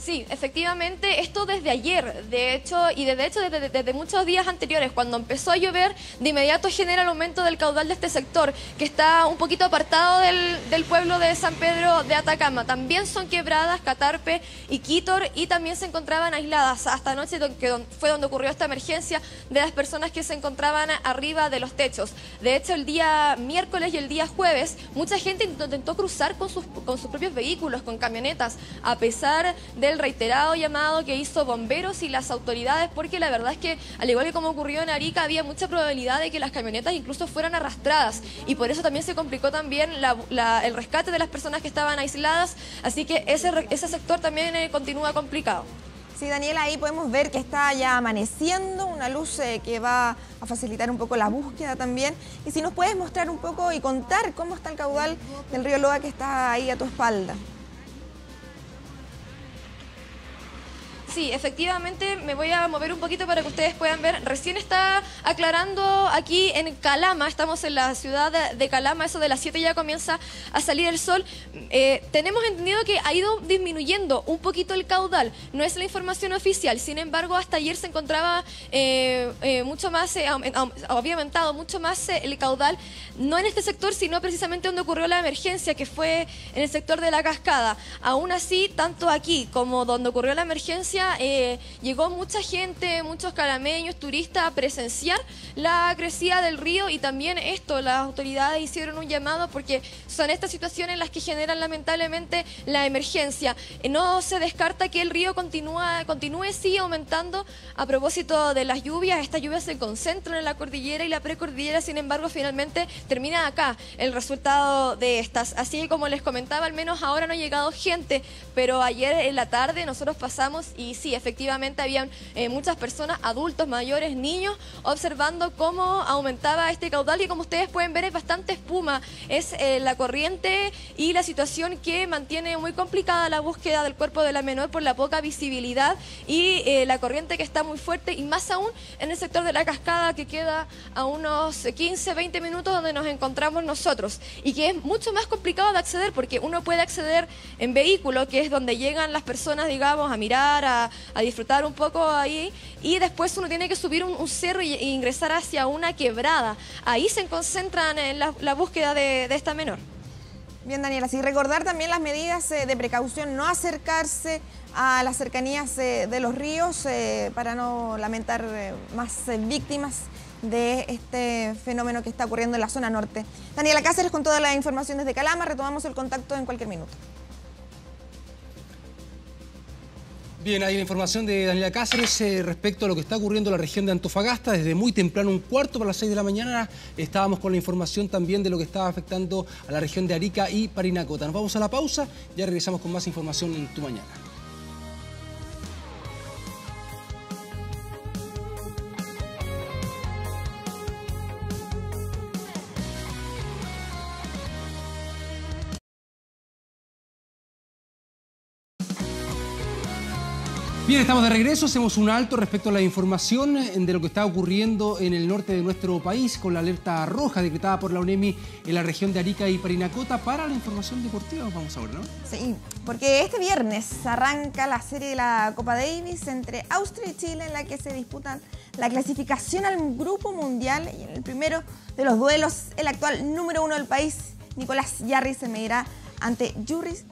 Sí, efectivamente, esto desde ayer, de hecho desde muchos días anteriores, cuando empezó a llover, de inmediato genera el aumento del caudal de este sector, que está un poquito apartado del pueblo de San Pedro de Atacama. También son quebradas Catarpe y Quitor, y también se encontraban aisladas hasta anoche, que fue donde ocurrió esta emergencia de las personas que se encontraban arriba de los techos. De hecho, el día miércoles y el día jueves, mucha gente intentó cruzar con sus propios vehículos, con camionetas, a pesar del reiterado llamado que hizo bomberos y las autoridades, porque la verdad es que, al igual que como ocurrió en Arica, había mucha probabilidad de que las camionetas incluso fueran arrastradas, y por eso también se complicó también el rescate de las personas que estaban aisladas, así que ese sector también continúa complicado. Sí, Daniela, ahí podemos ver que está ya amaneciendo, una luz que va a facilitar un poco la búsqueda también. Y si nos puedes mostrar un poco y contar cómo está el caudal del río Loa que está ahí a tu espalda. Sí, efectivamente me voy a mover un poquito para que ustedes puedan ver. Recién está aclarando aquí en Calama, estamos en la ciudad de Calama, eso de las 7 ya comienza a salir el sol. Tenemos entendido que ha ido disminuyendo un poquito el caudal, no es la información oficial, sin embargo hasta ayer se encontraba mucho más, había aumentado mucho más el caudal, no en este sector, sino precisamente donde ocurrió la emergencia, que fue en el sector de la Cascada. Aún así, tanto aquí como donde ocurrió la emergencia, llegó mucha gente, muchos calameños, turistas a presenciar la crecida del río, y también las autoridades hicieron un llamado porque son estas situaciones las que generan lamentablemente la emergencia. No se descarta que el río continúe sí aumentando a propósito de las lluvias. Estas lluvias se concentran en la cordillera y la precordillera, sin embargo finalmente termina acá el resultado de estas. Así que como les comentaba, al menos ahora no ha llegado gente, pero ayer en la tarde nosotros pasamos y sí, efectivamente habían muchas personas, adultos, mayores, niños, observando cómo aumentaba este caudal, y como ustedes pueden ver es bastante espuma, es la corriente y la situación que mantiene muy complicada la búsqueda del cuerpo de la menor por la poca visibilidad y la corriente que está muy fuerte, y más aún en el sector de la Cascada, que queda a unos 15-20 minutos donde nos encontramos nosotros, y que es mucho más complicado de acceder porque uno puede acceder en vehículo, que es donde llegan las personas, digamos, a mirar, a disfrutar un poco ahí, y después uno tiene que subir un cerro e ingresar hacia una quebrada. Ahí se concentran en la búsqueda de esta menor. Bien, Daniela, sí, recordar también las medidas de precaución, no acercarse a las cercanías de los ríos para no lamentar más víctimas de este fenómeno que está ocurriendo en la zona norte. Daniela Cáceres con toda la información desde Calama, retomamos el contacto en cualquier minuto. Bien, hay la información de Daniela Cáceres respecto a lo que está ocurriendo en la región de Antofagasta. Desde muy temprano, 1:15 para las 6 de la mañana, estábamos con la información también de lo que estaba afectando a la región de Arica y Parinacota. Nos vamos a la pausa, ya regresamos con más información en Tu Mañana. Bien, estamos de regreso, hacemos un alto respecto a la información de lo que está ocurriendo en el norte de nuestro país con la alerta roja decretada por la ONEMI en la región de Arica y Parinacota. Para la información deportiva vamos ahora, ¿no? Sí, porque este viernes arranca la serie de la Copa Davis entre Austria y Chile, en la que se disputan la clasificación al Grupo Mundial, y en el primero de los duelos, el actual número 1 del país, Nicolás Jarry, se medirá ante Juris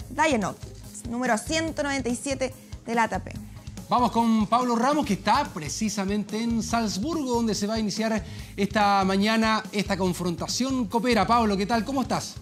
Dayanov, número 197 de la ATP. Vamos con Pablo Ramos, que está precisamente en Salzburgo, donde se va a iniciar esta mañana esta confrontación copera. Pablo, ¿qué tal? ¿Cómo estás?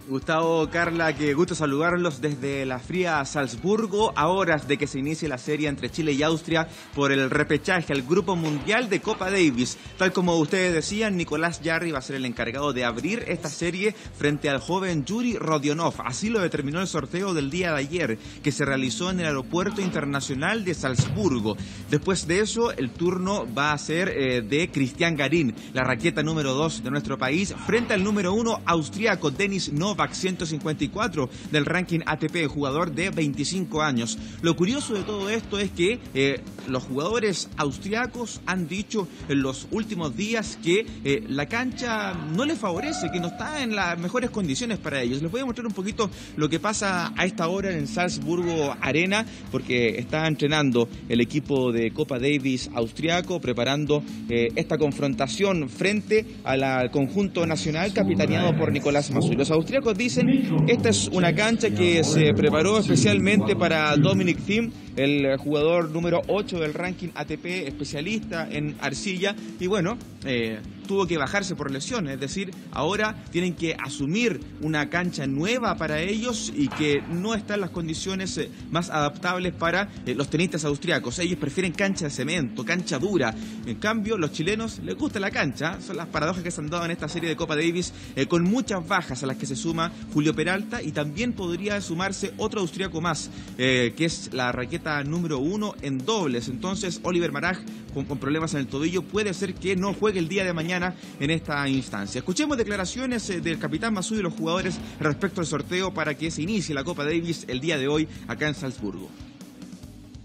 Gustavo, Carla, qué gusto saludarlos desde la fría Salzburgo, a horas de que se inicie la serie entre Chile y Austria por el repechaje al Grupo Mundial de Copa Davis. Tal como ustedes decían, Nicolás Jarry va a ser el encargado de abrir esta serie frente al joven Yuri Rodionov. Así lo determinó el sorteo del día de ayer, que se realizó en el Aeropuerto Internacional de Salzburgo. Después de eso, el turno va a ser de Cristian Garín, la raqueta número 2 de nuestro país, frente al número 1 austriaco Denis Novak, 154 del ranking ATP, jugador de 25 años. Lo curioso de todo esto es que los jugadores austriacos han dicho en los últimos días que la cancha no les favorece, que no está en las mejores condiciones para ellos. Les voy a mostrar un poquito lo que pasa a esta hora en Salzburgo Arena, porque está entrenando el equipo de Copa Davis austriaco, preparando esta confrontación frente al conjunto nacional capitaneado por Nicolás Masur. Los austriacos dicen, esta es una cancha que se preparó especialmente para Dominic Thiem, el jugador número 8 del ranking ATP, especialista en arcilla, y bueno, tuvo que bajarse por lesión, es decir, ahora tienen que asumir una cancha nueva para ellos y que no está en las condiciones más adaptables para los tenistas austriacos. Ellos prefieren cancha de cemento, cancha dura. En cambio, los chilenos les gusta la cancha. Son las paradojas que se han dado en esta serie de Copa Davis, con muchas bajas a las que se suma Julio Peralta, y también podría sumarse otro austriaco más, que es la raqueta meta número 1 en dobles. Entonces Oliver Maraj, con problemas en el tobillo, puede ser que no juegue el día de mañana en esta instancia. Escuchemos declaraciones del capitán Masud y los jugadores respecto al sorteo para que se inicie la Copa Davis el día de hoy acá en Salzburgo.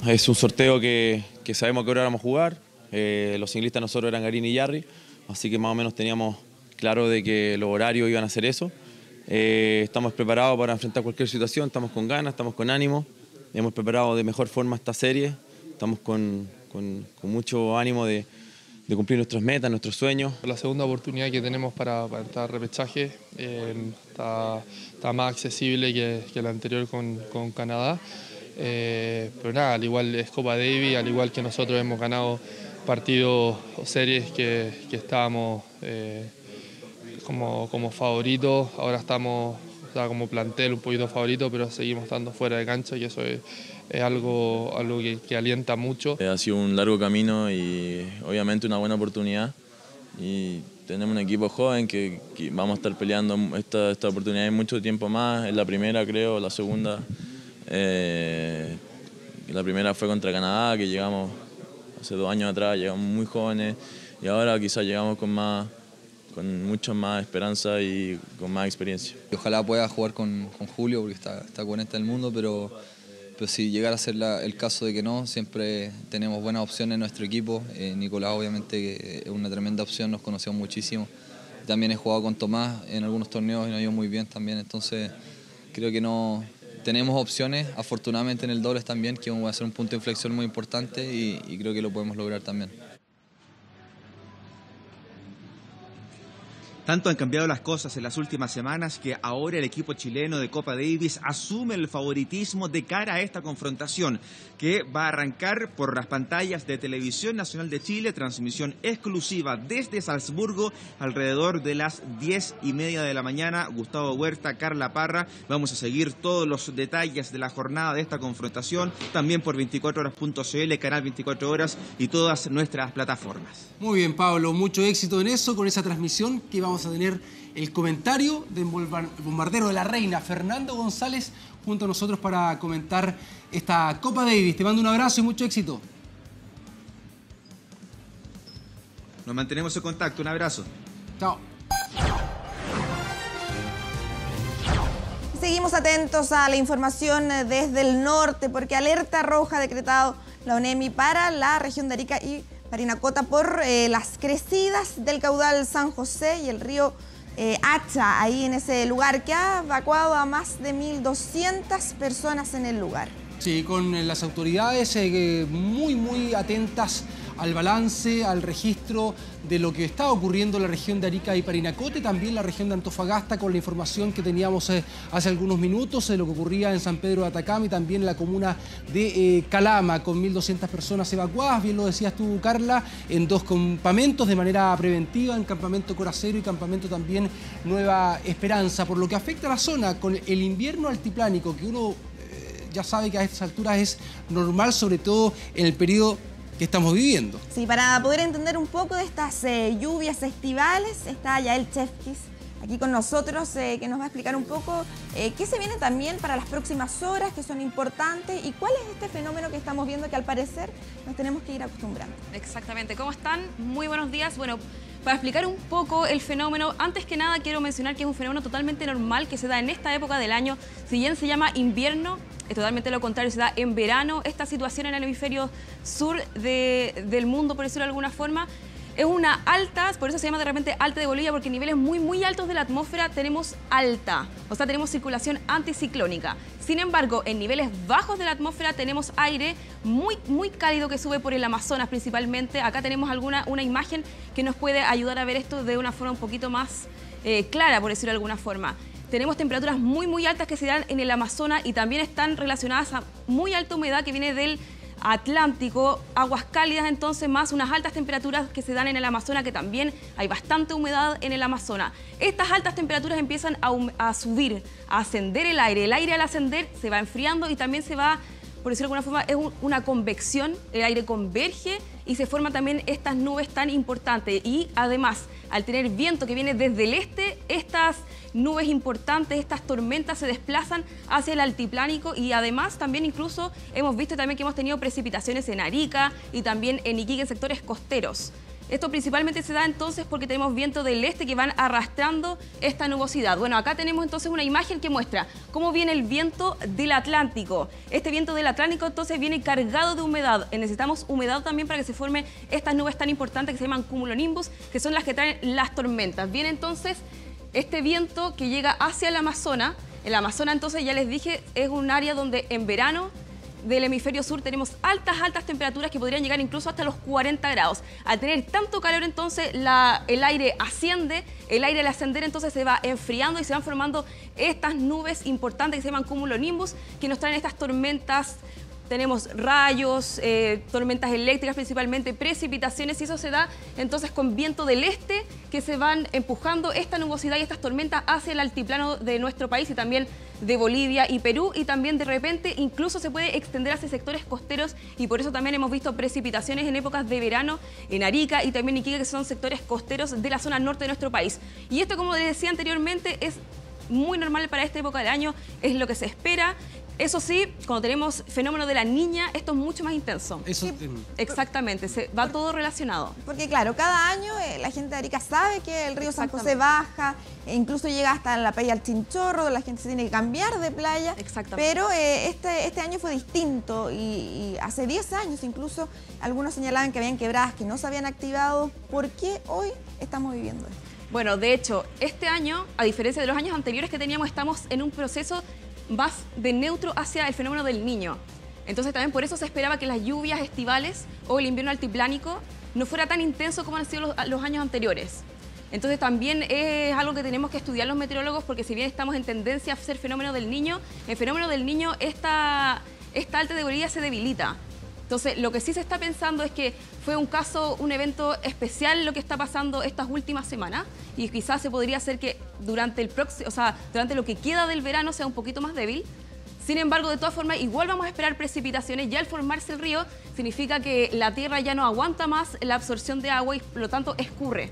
Es un sorteo que sabemos que ahora vamos a jugar. Los singlistas nosotros eran Garín y Yarri, así que más o menos teníamos claro de que los horarios iban a ser eso. Estamos preparados para enfrentar cualquier situación, estamos con ganas, estamos con ánimo. Hemos preparado de mejor forma esta serie, estamos con mucho ánimo de cumplir nuestras metas, nuestros sueños. La segunda oportunidad que tenemos para entrar al repechaje está más accesible que la anterior con Canadá. Pero nada, al igual es Copa Davis, al igual que nosotros hemos ganado partidos o series que estábamos como favoritos, ahora estamos como plantel un poquito favorito, pero seguimos estando fuera de cancha y eso es algo que alienta mucho. Ha sido un largo camino y obviamente una buena oportunidad, y tenemos un equipo joven que vamos a estar peleando esta oportunidad en mucho tiempo más. Es la primera, creo, la segunda. La primera fue contra Canadá, que llegamos hace 2 años atrás, llegamos muy jóvenes, y ahora quizás llegamos con mucho más esperanza y con más experiencia. Ojalá pueda jugar con Julio, porque está 40 del mundo, pero si llegara a ser el caso de que no, siempre tenemos buenas opciones en nuestro equipo. Nicolás obviamente que es una tremenda opción, nos conocemos muchísimo. También he jugado con Tomás en algunos torneos y nos ha ido muy bien también, entonces creo que no tenemos opciones, afortunadamente en el dobles también, que va a ser un punto de inflexión muy importante y creo que lo podemos lograr también. Tanto han cambiado las cosas en las últimas semanas que ahora el equipo chileno de Copa Davis asume el favoritismo de cara a esta confrontación, que va a arrancar por las pantallas de Televisión Nacional de Chile, transmisión exclusiva desde Salzburgo, alrededor de las 10:30 de la mañana. Gustavo Huerta, Carla Parra, vamos a seguir todos los detalles de la jornada de esta confrontación, también por 24horas.cl, canal 24 horas y todas nuestras plataformas. Muy bien, Pablo, mucho éxito en eso, con esa transmisión que vamos a tener el comentario del bombardero de la reina, Fernando González, junto a nosotros para comentar esta Copa Davis. Te mando un abrazo y mucho éxito. Nos mantenemos en contacto, un abrazo. Chao. Seguimos atentos a la información desde el norte, porque alerta roja ha decretado la ONEMI para la región de Arica y Parinacota por las crecidas del caudal San José y el río Hacha, ahí en ese lugar, que ha evacuado a más de 1.200 personas en el lugar. Sí, con las autoridades muy atentas al balance, al registro de lo que está ocurriendo en la región de Arica y Parinacota, y también la región de Antofagasta, con la información que teníamos hace algunos minutos de lo que ocurría en San Pedro de Atacama y también en la comuna de Calama, con 1.200 personas evacuadas, bien lo decías tú, Carla, en 2 campamentos de manera preventiva, en Campamento Coracero y Campamento también Nueva Esperanza. Por lo que afecta a la zona, con el invierno altiplánico, que uno ya sabe que a estas alturas es normal, sobre todo en el periodo que estamos viviendo. Sí, para poder entender un poco de estas lluvias estivales, está Yael Chefkis aquí con nosotros, que nos va a explicar un poco qué se viene también para las próximas horas, que son importantes, y cuál es este fenómeno que estamos viendo que al parecer nos tenemos que ir acostumbrando. Exactamente. ¿Cómo están? Muy buenos días. Bueno, para explicar un poco el fenómeno, antes que nada quiero mencionar que es un fenómeno totalmente normal que se da en esta época del año. Si bien se llama invierno, es totalmente lo contrario, se da en verano. Esta situación en el hemisferio sur del mundo, por decirlo de alguna forma, es una alta, por eso se llama de repente alta de Bolivia, porque en niveles muy altos de la atmósfera tenemos alta, o sea, tenemos circulación anticiclónica. Sin embargo, en niveles bajos de la atmósfera tenemos aire muy cálido que sube por el Amazonas principalmente. Acá tenemos una imagen que nos puede ayudar a ver esto de una forma un poquito más clara, por decirlo de alguna forma. Tenemos temperaturas muy altas que se dan en el Amazonas y también están relacionadas a muy alta humedad que viene del Atlántico, aguas cálidas, entonces más unas altas temperaturas que se dan en el Amazonas, que también hay bastante humedad en el Amazonas. Estas altas temperaturas empiezan a subir, a ascender el aire al ascender se va enfriando y también se va por decirlo de alguna forma, es una convección, el aire converge y se forman también estas nubes tan importantes. Y además, al tener viento que viene desde el este, estas nubes importantes, estas tormentas se desplazan hacia el altiplánico y además también incluso hemos visto también que hemos tenido precipitaciones en Arica y también en Iquique, en sectores costeros. Esto principalmente se da entonces porque tenemos vientos del este que van arrastrando esta nubosidad. Bueno, acá tenemos entonces una imagen que muestra cómo viene el viento del Atlántico. Este viento del Atlántico entonces viene cargado de humedad. Necesitamos humedad también para que se formen estas nubes tan importantes que se llaman cumulonimbus, que son las que traen las tormentas. Viene entonces este viento que llega hacia el Amazonas. El Amazonas entonces, ya les dije, es un área donde en verano del hemisferio sur tenemos altas temperaturas que podrían llegar incluso hasta los 40 grados. Al tener tanto calor entonces el aire asciende, el aire al ascender entonces se va enfriando y se van formando estas nubes importantes que se llaman cumulonimbus que nos traen estas tormentas. Tenemos rayos, tormentas eléctricas principalmente, precipitaciones y eso se da entonces con viento del este que se van empujando esta nubosidad y estas tormentas hacia el altiplano de nuestro país y también de Bolivia y Perú y también de repente incluso se puede extender hacia sectores costeros y por eso también hemos visto precipitaciones en épocas de verano en Arica y también Iquique que son sectores costeros de la zona norte de nuestro país. Y esto, como les decía anteriormente, es muy normal para esta época del año, es lo que se espera. Eso sí, cuando tenemos fenómeno de la Niña, esto es mucho más intenso. Eso, sí, exactamente, va todo relacionado. Porque claro, cada año la gente de Arica sabe que el río San José baja, e incluso llega hasta la playa del Chinchorro, la gente se tiene que cambiar de playa. Exactamente. Pero este año fue distinto y hace 10 años incluso algunos señalaban que habían quebradas que no se habían activado. ¿Por qué hoy estamos viviendo esto? Bueno, de hecho, este año, a diferencia de los años anteriores que teníamos, estamos en un proceso más de neutro hacia el fenómeno del Niño. Entonces también por eso se esperaba que las lluvias estivales o el invierno altiplánico no fuera tan intenso como han sido los años anteriores. Entonces también es algo que tenemos que estudiar los meteorólogos porque si bien estamos en tendencia a ser fenómeno del Niño, el fenómeno del Niño, esta alta categoría se debilita. Entonces, lo que sí se está pensando es que fue un evento especial lo que está pasando estas últimas semanas y quizás se podría hacer que durante lo que queda del verano sea un poquito más débil. Sin embargo, de todas formas, igual vamos a esperar precipitaciones. Ya al formarse el río significa que la tierra ya no aguanta más la absorción de agua y por lo tanto escurre.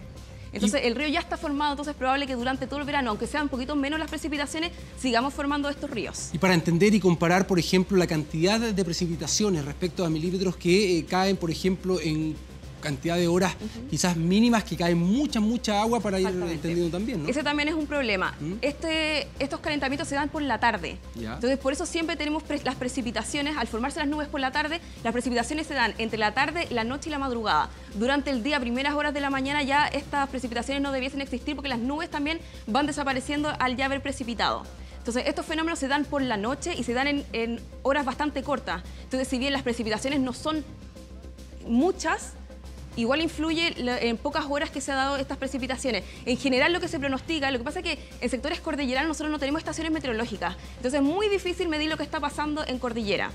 Entonces el río ya está formado, entonces es probable que durante todo el verano, aunque sean un poquito menos las precipitaciones, sigamos formando estos ríos. Y para entender y comparar, por ejemplo, la cantidad de precipitaciones respecto a milímetros que caen, por ejemplo, en cantidad de horas quizás mínimas, que cae mucha agua para ir entendiendo también, ¿no? Ese también es un problema. Estos calentamientos se dan por la tarde. Entonces, por eso siempre tenemos las precipitaciones. Al formarse las nubes por la tarde, las precipitaciones se dan entre la tarde, la noche y la madrugada. Durante el día, primeras horas de la mañana, ya estas precipitaciones no debiesen existir porque las nubes también van desapareciendo al ya haber precipitado. Entonces, estos fenómenos se dan por la noche y se dan en horas bastante cortas. Entonces, si bien las precipitaciones no son muchas, igual influye en pocas horas que se han dado estas precipitaciones. En general lo que se pronostica, lo que pasa es que en sectores cordilleranos nosotros no tenemos estaciones meteorológicas, entonces es muy difícil medir lo que está pasando en cordillera.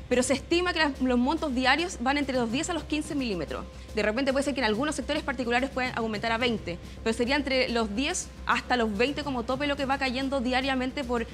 Pero se estima que los montos diarios van entre los 10 a los 15 milímetros. De repente puede ser que en algunos sectores particulares pueden aumentar a 20, pero sería entre los 10 hasta los 20 como tope lo que va cayendo diariamente por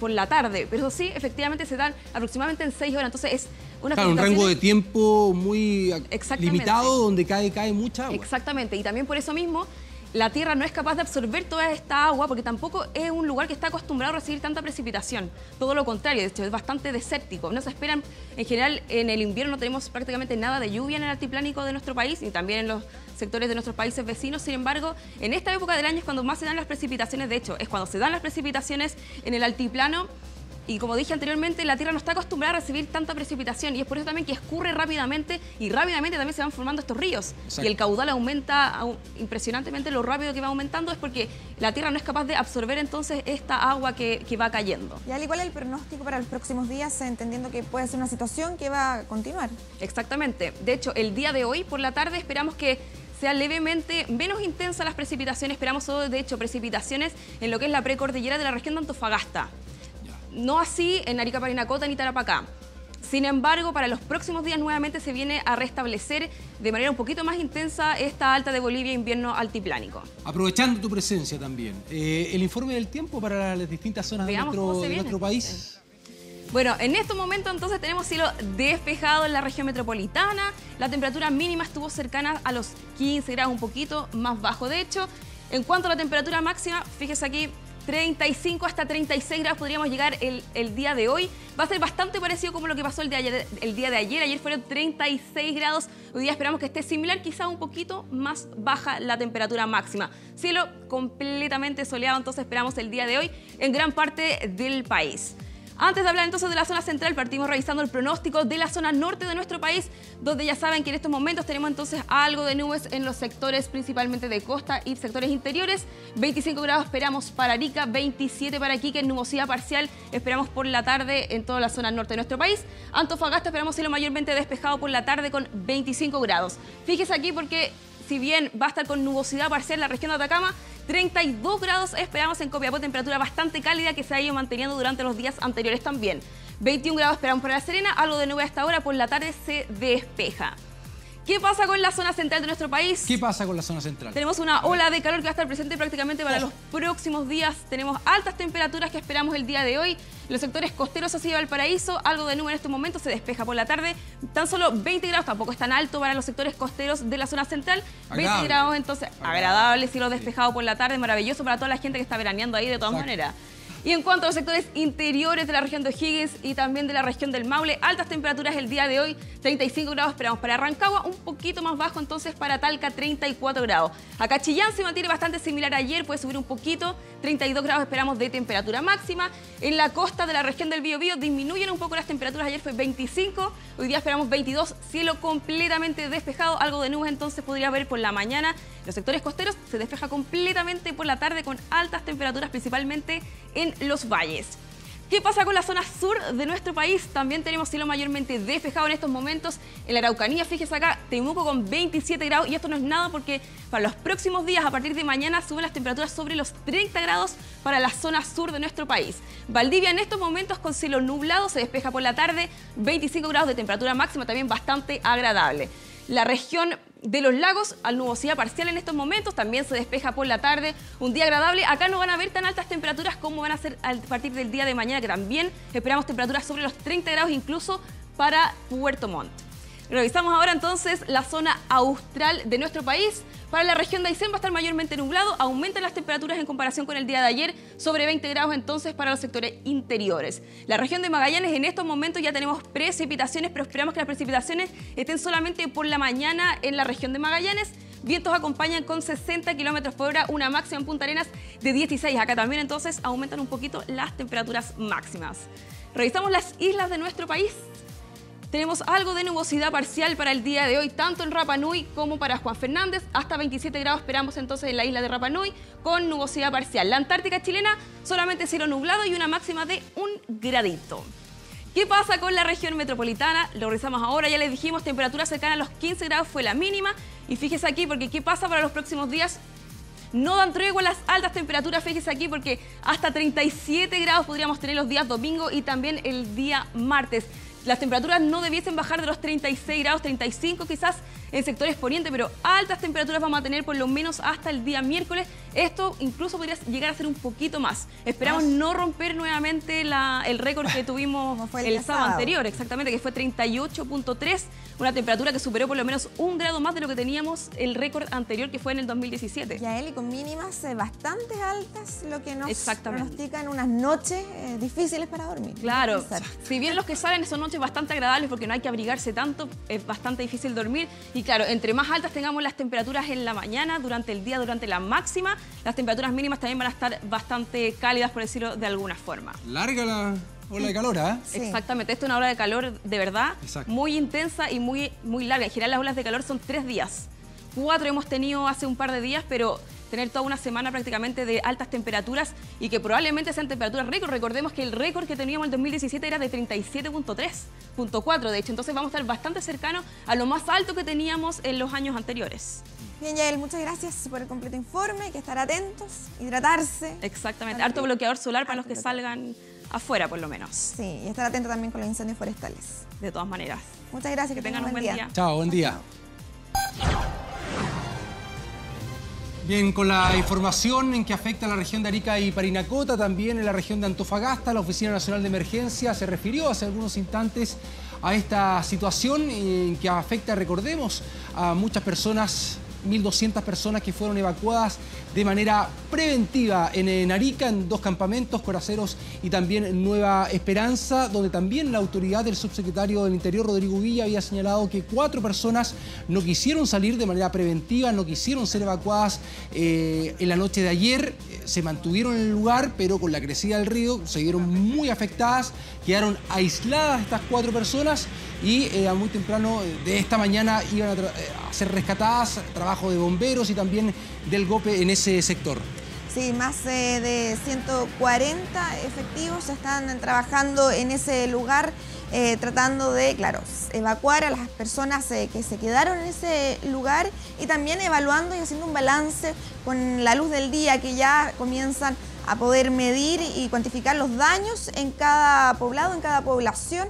la tarde. Pero sí, efectivamente se dan aproximadamente en 6 horas, entonces es una un rango de tiempo muy limitado donde cae mucha agua. Exactamente, y también por eso mismo la Tierra no es capaz de absorber toda esta agua porque tampoco es un lugar que está acostumbrado a recibir tanta precipitación. Todo lo contrario, de hecho es bastante desértico. No se esperan, en general en el invierno no tenemos prácticamente nada de lluvia en el altiplánico de nuestro país y también en los sectores de nuestros países vecinos. Sin embargo, en esta época del año es cuando más se dan las precipitaciones. De hecho, es cuando se dan las precipitaciones en el altiplano. Y como dije anteriormente, la Tierra no está acostumbrada a recibir tanta precipitación y es por eso también que escurre rápidamente y rápidamente también se van formando estos ríos. Exacto. Y el caudal aumenta impresionantemente. Lo rápido que va aumentando es porque la Tierra no es capaz de absorber entonces esta agua que va cayendo. Y al igual el pronóstico para los próximos días, entendiendo que puede ser una situación que va a continuar. Exactamente. De hecho, el día de hoy por la tarde esperamos que sea levemente menos intensa las precipitaciones. Esperamos, de hecho, precipitaciones en lo que es la precordillera de la región de Antofagasta. No así en Arica, Parinacota ni Tarapacá. Sin embargo, para los próximos días nuevamente se viene a restablecer de manera un poquito más intensa esta alta de Bolivia invierno altiplánico. Aprovechando tu presencia también, el informe del tiempo para las distintas zonas de nuestro país. Bueno, en estos momentos entonces tenemos cielo despejado en la región metropolitana. La temperatura mínima estuvo cercana a los 15 grados, un poquito más bajo de hecho. En cuanto a la temperatura máxima, fíjese aquí, 35 hasta 36 grados podríamos llegar el día de hoy. Va a ser bastante parecido como lo que pasó el día de ayer. Ayer fueron 36 grados. Hoy día esperamos que esté similar, quizá un poquito más baja la temperatura máxima. Cielo completamente soleado, entonces esperamos el día de hoy en gran parte del país. Antes de hablar entonces de la zona central, partimos revisando el pronóstico de la zona norte de nuestro país, donde ya saben que en estos momentos tenemos entonces algo de nubes en los sectores principalmente de costa y sectores interiores. 25 grados esperamos para Arica, 27 para Iquique, nubosidad parcial esperamos por la tarde en toda la zona norte de nuestro país. Antofagasta esperamos cielo mayormente despejado por la tarde con 25 grados. Fíjese aquí porque si bien va a estar con nubosidad parcial la región de Atacama, 32 grados esperamos en Copiapó, temperatura bastante cálida que se ha ido manteniendo durante los días anteriores también. 21 grados esperamos para La Serena, algo de nube a esta hora, por la tarde se despeja. ¿Qué pasa con la zona central de nuestro país? ¿Qué pasa con la zona central? Tenemos una ola de calor que va a estar presente prácticamente para los próximos días. Tenemos altas temperaturas que esperamos el día de hoy. Los sectores costeros así Valparaíso, algo de nube en estos momentos, se despeja por la tarde. Tan solo 20 grados, tampoco es tan alto para los sectores costeros de la zona central. Agradable. 20 grados, entonces agradable, cielo despejado por la tarde, maravilloso para toda la gente que está veraneando ahí de todas maneras. Y en cuanto a los sectores interiores de la región de O'Higgins y también de la región del Maule, altas temperaturas el día de hoy, 35 grados esperamos para Rancagua, un poquito más bajo entonces para Talca, 34 grados. Acá Chillán se mantiene bastante similar a ayer, puede subir un poquito, 32 grados esperamos de temperatura máxima. En la costa de la región del Biobío disminuyen un poco las temperaturas, ayer fue 25, hoy día esperamos 22, cielo completamente despejado, algo de nubes entonces podría haber por la mañana. Los sectores costeros se despeja completamente por la tarde con altas temperaturas principalmente en los valles. ¿Qué pasa con la zona sur de nuestro país? También tenemos cielo mayormente despejado en estos momentos. En la Araucanía, fíjese acá, Temuco con 27 grados. Y esto no es nada porque para los próximos días, a partir de mañana, suben las temperaturas sobre los 30 grados para la zona sur de nuestro país. Valdivia en estos momentos con cielo nublado, se despeja por la tarde, 25 grados de temperatura máxima, también bastante agradable. La región de los lagos, a nubosidad parcial en estos momentos, también se despeja por la tarde, un día agradable. Acá no van a haber tan altas temperaturas como van a ser a partir del día de mañana, que también esperamos temperaturas sobre los 30 grados incluso para Puerto Montt. Revisamos ahora entonces la zona austral de nuestro país. Para la región de Aysén va a estar mayormente nublado, aumentan las temperaturas en comparación con el día de ayer, sobre 20 grados entonces para los sectores interiores. La región de Magallanes en estos momentos ya tenemos precipitaciones, pero esperamos que las precipitaciones estén solamente por la mañana en la región de Magallanes. Vientos acompañan con 60 kilómetros por hora, una máxima en Punta Arenas de 16. Acá también entonces aumentan un poquito las temperaturas máximas. Revisamos las islas de nuestro país. Tenemos algo de nubosidad parcial para el día de hoy, tanto en Rapa Nui como para Juan Fernández. Hasta 27 grados esperamos entonces en la isla de Rapa Nui con nubosidad parcial. La Antártica chilena solamente cielo nublado y una máxima de 1 gradito. ¿Qué pasa con la región metropolitana? Lo revisamos ahora, ya les dijimos, temperatura cercana a los 15 grados fue la mínima. Y fíjese aquí porque ¿qué pasa para los próximos días? No dan tregua las altas temperaturas, fíjese aquí porque hasta 37 grados podríamos tener los días domingo y también el día martes. Las temperaturas no debiesen bajar de los 36 grados, 35 quizás en sectores poniente, pero altas temperaturas vamos a tener por lo menos hasta el día miércoles. Esto incluso podría llegar a ser un poquito más. Esperamos no romper nuevamente el récord que tuvimos el sábado anterior, exactamente, que fue 38.3, una temperatura que superó por lo menos 1 grado más de lo que teníamos el récord anterior, que fue en el 2017. Ya, Eli, con mínimas bastante altas, lo que nos pronostican unas noches difíciles para dormir. Claro, si bien los que salen son noches bastante agradables porque no hay que abrigarse tanto, es bastante difícil dormir. Y claro, entre más altas tengamos las temperaturas en la mañana, durante el día, durante la máxima, las temperaturas mínimas también van a estar bastante cálidas, por decirlo de alguna forma. Larga la ola de calor, ¿eh? Sí. Exactamente, esto es una ola de calor de verdad, muy intensa y muy larga. En general las olas de calor son 3 días. 4 hemos tenido hace un par de días, pero tener toda una semana prácticamente de altas temperaturas y que probablemente sean temperaturas récord. Recordemos que el récord que teníamos en el 2017 era de 37.3.4, de hecho. Entonces vamos a estar bastante cercanos a lo más alto que teníamos en los años anteriores. Bien, Yael, muchas gracias por el completo informe. Hay que estar atentos, hidratarse. Exactamente, harto bloqueador solar para los que salgan afuera por lo menos. Sí, y estar atento también con los incendios forestales. De todas maneras. Muchas gracias, que tengan un buen día. Chao, buen día. Bien, con la información en que afecta a la región de Arica y Parinacota, también en la región de Antofagasta, la Oficina Nacional de Emergencia se refirió hace algunos instantes a esta situación en que afecta, recordemos, a muchas personas, 1.200 personas que fueron evacuadas de manera preventiva en Arica, en 2 campamentos, Coraceros y también en Nueva Esperanza, donde también la autoridad del subsecretario del Interior, Rodrigo Villa, había señalado que 4 personas no quisieron salir de manera preventiva, no quisieron ser evacuadas en la noche de ayer, se mantuvieron en el lugar, pero con la crecida del río se vieron muy afectadas, quedaron aisladas estas 4 personas y muy temprano de esta mañana iban a ser rescatadas, trabajo de bomberos y también del GOPE en ese sector. Sí, más de 140 efectivos están trabajando en ese lugar, tratando de, claro, evacuar a las personas que se quedaron en ese lugar y también evaluando y haciendo un balance con la luz del día, que ya comienzan a poder medir y cuantificar los daños en cada poblado, en cada población.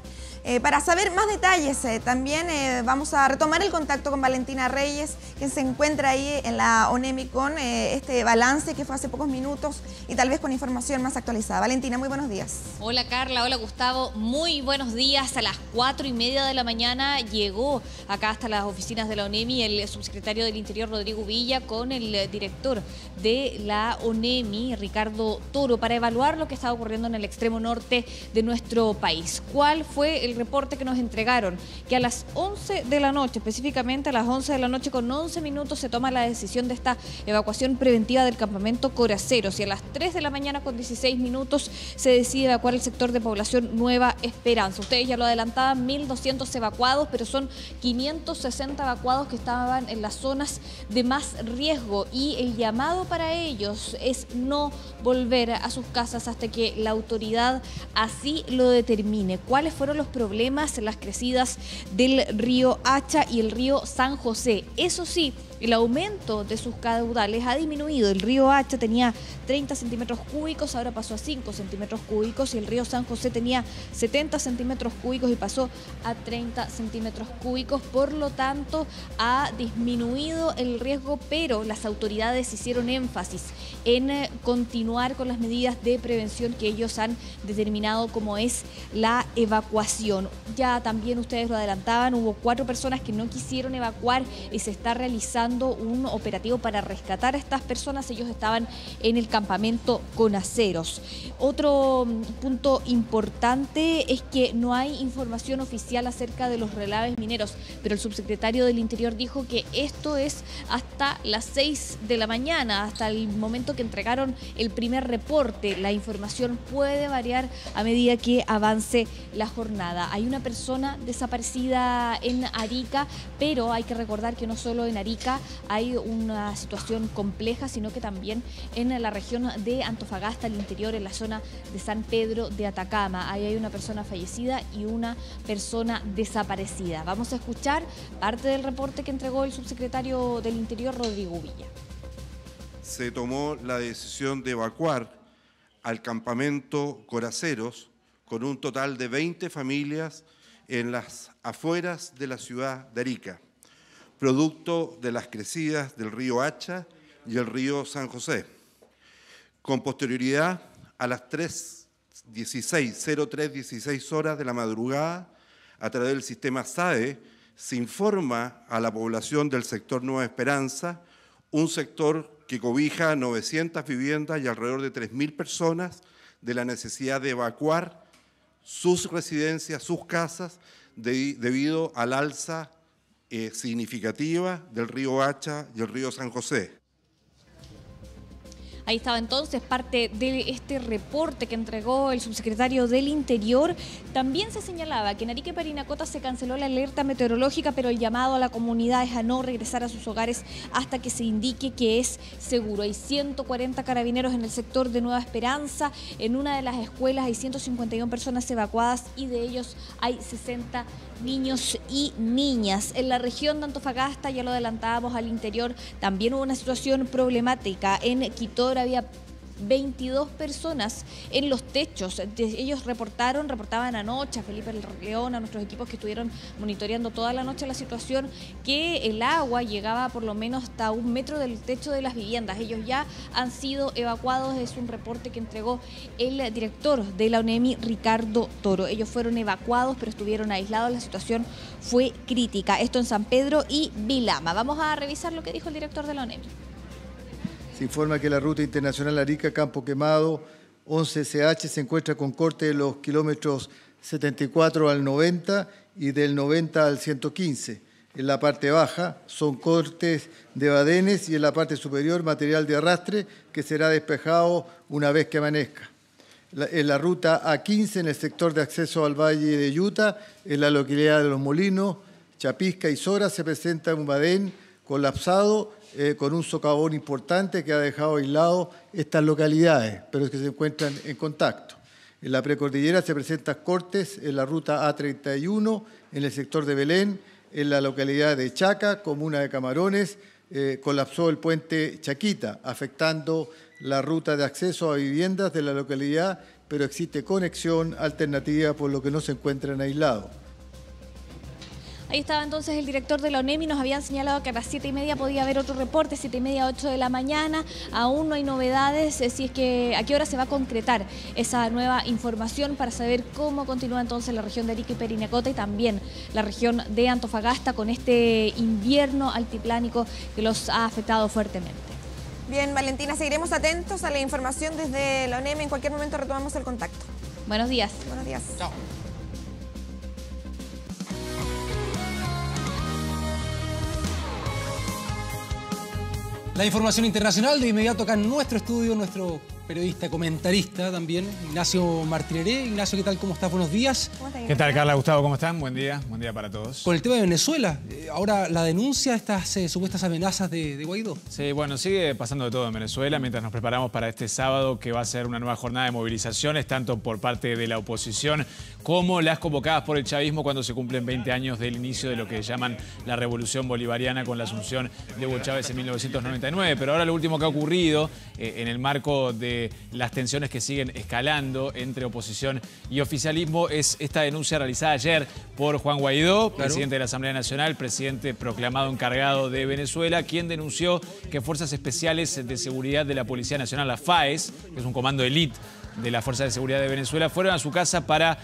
Para saber más detalles, también vamos a retomar el contacto con Valentina Reyes, quien se encuentra ahí en la ONEMI con este balance que fue hace pocos minutos y tal vez con información más actualizada. Valentina, muy buenos días. Hola Carla, hola Gustavo, muy buenos días. A las 4:30 de la mañana llegó acá hasta las oficinas de la ONEMI el subsecretario del Interior, Rodrigo Villa, con el director de la ONEMI, Ricardo Toro, para evaluar lo que está ocurriendo en el extremo norte de nuestro país. ¿Cuál fue el reporte que nos entregaron? Que a las 11 de la noche, específicamente a las 11 de la noche con 11 minutos, se toma la decisión de esta evacuación preventiva del campamento Coraceros, y a las 3 de la mañana con 16 minutos se decide evacuar el sector de población Nueva Esperanza. Ustedes ya lo adelantaban, 1.200 evacuados, pero son 560 evacuados que estaban en las zonas de más riesgo, y el llamado para ellos es no volver a sus casas hasta que la autoridad así lo determine. ¿Cuáles fueron los problemas? Las crecidas del río Hacha y el río San José. Eso sí, el aumento de sus caudales ha disminuido. El río Hacha tenía 30 centímetros cúbicos, ahora pasó a 5 centímetros cúbicos, y el río San José tenía 70 centímetros cúbicos y pasó a 30 centímetros cúbicos. Por lo tanto, ha disminuido el riesgo, pero las autoridades hicieron énfasis en continuar con las medidas de prevención que ellos han determinado, como es la evacuación. Ya también ustedes lo adelantaban, hubo 4 personas que no quisieron evacuar y se está realizando un operativo para rescatar a estas personas. Ellos estaban en el campamento Coraceros. Otro punto importante es que no hay información oficial acerca de los relaves mineros, pero el subsecretario del Interior dijo que esto es hasta las 6 de la mañana, hasta el momento que entregaron el primer reporte. La información puede variar a medida que avance la jornada. Hay una persona desaparecida en Arica, pero hay que recordar que no solo en Arica hay una situación compleja, sino que también en la región de Antofagasta, al interior, en la zona de San Pedro de Atacama. Ahí hay una persona fallecida y una persona desaparecida. Vamos a escuchar parte del reporte que entregó el subsecretario del Interior, Rodrigo Villa. Se tomó la decisión de evacuar al campamento Coraceros con un total de 20 familias en las afueras de la ciudad de Arica, producto de las crecidas del río Hacha y el río San José. Con posterioridad a las 03:16 horas de la madrugada, a través del sistema SAE, se informa a la población del sector Nueva Esperanza, un sector que cobija 900 viviendas y alrededor de 3.000 personas, de la necesidad de evacuar sus residencias, sus casas, debido al alza significativa del río Hacha y el río San José. Ahí estaba entonces parte de este reporte que entregó el subsecretario del Interior. También se señalaba que en Arica y Parinacota se canceló la alerta meteorológica, pero el llamado a la comunidad es a no regresar a sus hogares hasta que se indique que es seguro. Hay 140 carabineros en el sector de Nueva Esperanza. En una de las escuelas hay 151 personas evacuadas y de ellos hay 60 niños y niñas. En la región de Antofagasta, ya lo adelantábamos, al interior también hubo una situación problemática. En Quitor había 22 personas en los techos. Ellos reportaban anoche a Felipe León, a nuestros equipos que estuvieron monitoreando toda la noche la situación, que el agua llegaba por lo menos hasta 1 metro del techo de las viviendas. Ellos ya han sido evacuados, es un reporte que entregó el director de la ONEMI, Ricardo Toro. Ellos fueron evacuados, pero estuvieron aislados, la situación fue crítica. Esto en San Pedro y Vilama. Vamos a revisar lo que dijo el director de la ONEMI. Se informa que la ruta internacional Arica-Campo Quemado 11SH se encuentra con corte de los kilómetros 74 al 90 y del 90 al 115. En la parte baja son cortes de badenes y en la parte superior material de arrastre que será despejado una vez que amanezca. En la ruta A15, en el sector de acceso al Valle de Yuta, en la localidad de Los Molinos, Chapisca y Sora, se presenta un badén colapsado con un socavón importante que ha dejado aislado estas localidades, pero que se encuentran en contacto. En la precordillera se presentan cortes en la ruta A31, en el sector de Belén, en la localidad de Chaca, comuna de Camarones, colapsó el puente Chaquita, afectando la ruta de acceso a viviendas de la localidad, pero existe conexión alternativa por lo que no se encuentran aislados. Ahí estaba entonces el director de la ONEMI, nos habían señalado que a las 7:30 podía haber otro reporte, 7:30, 8 de la mañana, aún no hay novedades, si es que a qué hora se va a concretar esa nueva información para saber cómo continúa entonces la región de Arica y Parinacota y también la región de Antofagasta con este invierno altiplánico que los ha afectado fuertemente. Bien, Valentina, seguiremos atentos a la información desde la ONEMI, en cualquier momento retomamos el contacto. Buenos días. Buenos días. Chao. La información internacional de inmediato acá en nuestro estudio, nuestro periodista, comentarista también, Ignacio Martireré. Ignacio, ¿qué tal? ¿Cómo estás? Buenos días. ¿Qué tal, Carla, Gustavo? ¿Cómo están? Buen día para todos. Con el tema de Venezuela, ahora la denuncia de estas supuestas amenazas de Guaidó. Sí, bueno, sigue pasando de todo en Venezuela mientras nos preparamos para este sábado que va a ser una nueva jornada de movilizaciones, tanto por parte de la oposición como las convocadas por el chavismo cuando se cumplen 20 años del inicio de lo que llaman la revolución bolivariana con la asunción de Hugo Chávez en 1999. Pero ahora lo último que ha ocurrido en el marco de las tensiones que siguen escalando entre oposición y oficialismo es esta denuncia realizada ayer por Juan Guaidó, presidente de la Asamblea Nacional, presidente proclamado encargado de Venezuela, quien denunció que fuerzas especiales de seguridad de la Policía Nacional, la FAES, que es un comando élite de la Fuerza de Seguridad de Venezuela, fueron a su casa para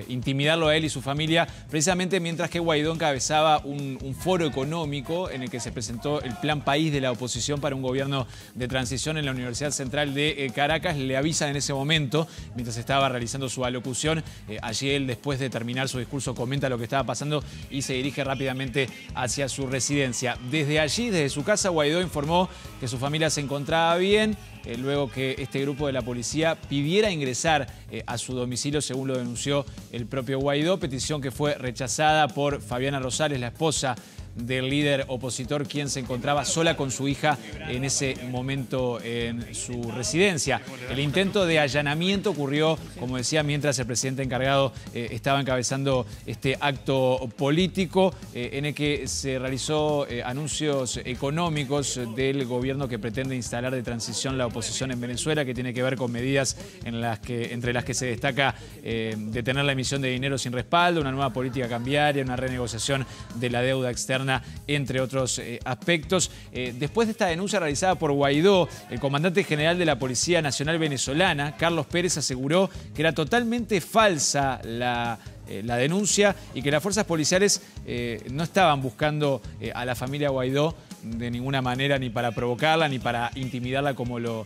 intimidarlo a él y su familia, precisamente mientras que Guaidó encabezaba un foro económico en el que se presentó el plan país de la oposición para un gobierno de transición en la Universidad Central de Caracas. Le avisan en ese momento, mientras estaba realizando su alocución, allí él, después de terminar su discurso, comenta lo que estaba pasando y se dirige rápidamente hacia su residencia. Desde allí, desde su casa, Guaidó informó que su familia se encontraba bien, luego que este grupo de la policía pidiera ingresar a su domicilio, según lo denunció el propio Guaidó, petición que fue rechazada por Fabiana Rosales, la esposa del líder opositor, quien se encontraba sola con su hija en ese momento en su residencia. El intento de allanamiento ocurrió, como decía, mientras el presidente encargado estaba encabezando este acto político en el que se realizó anuncios económicos del gobierno que pretende instalar de transición la oposición en Venezuela, que tiene que ver con medidas entre las que se destaca detener la emisión de dinero sin respaldo, una nueva política cambiaria, una renegociación de la deuda externa, entre otros aspectos. Después de esta denuncia realizada por Guaidó, el comandante general de la Policía Nacional Venezolana, Carlos Pérez, aseguró que era totalmente falsa la denuncia y que las fuerzas policiales no estaban buscando a la familia Guaidó de ninguna manera, ni para provocarla ni para intimidarla, como lo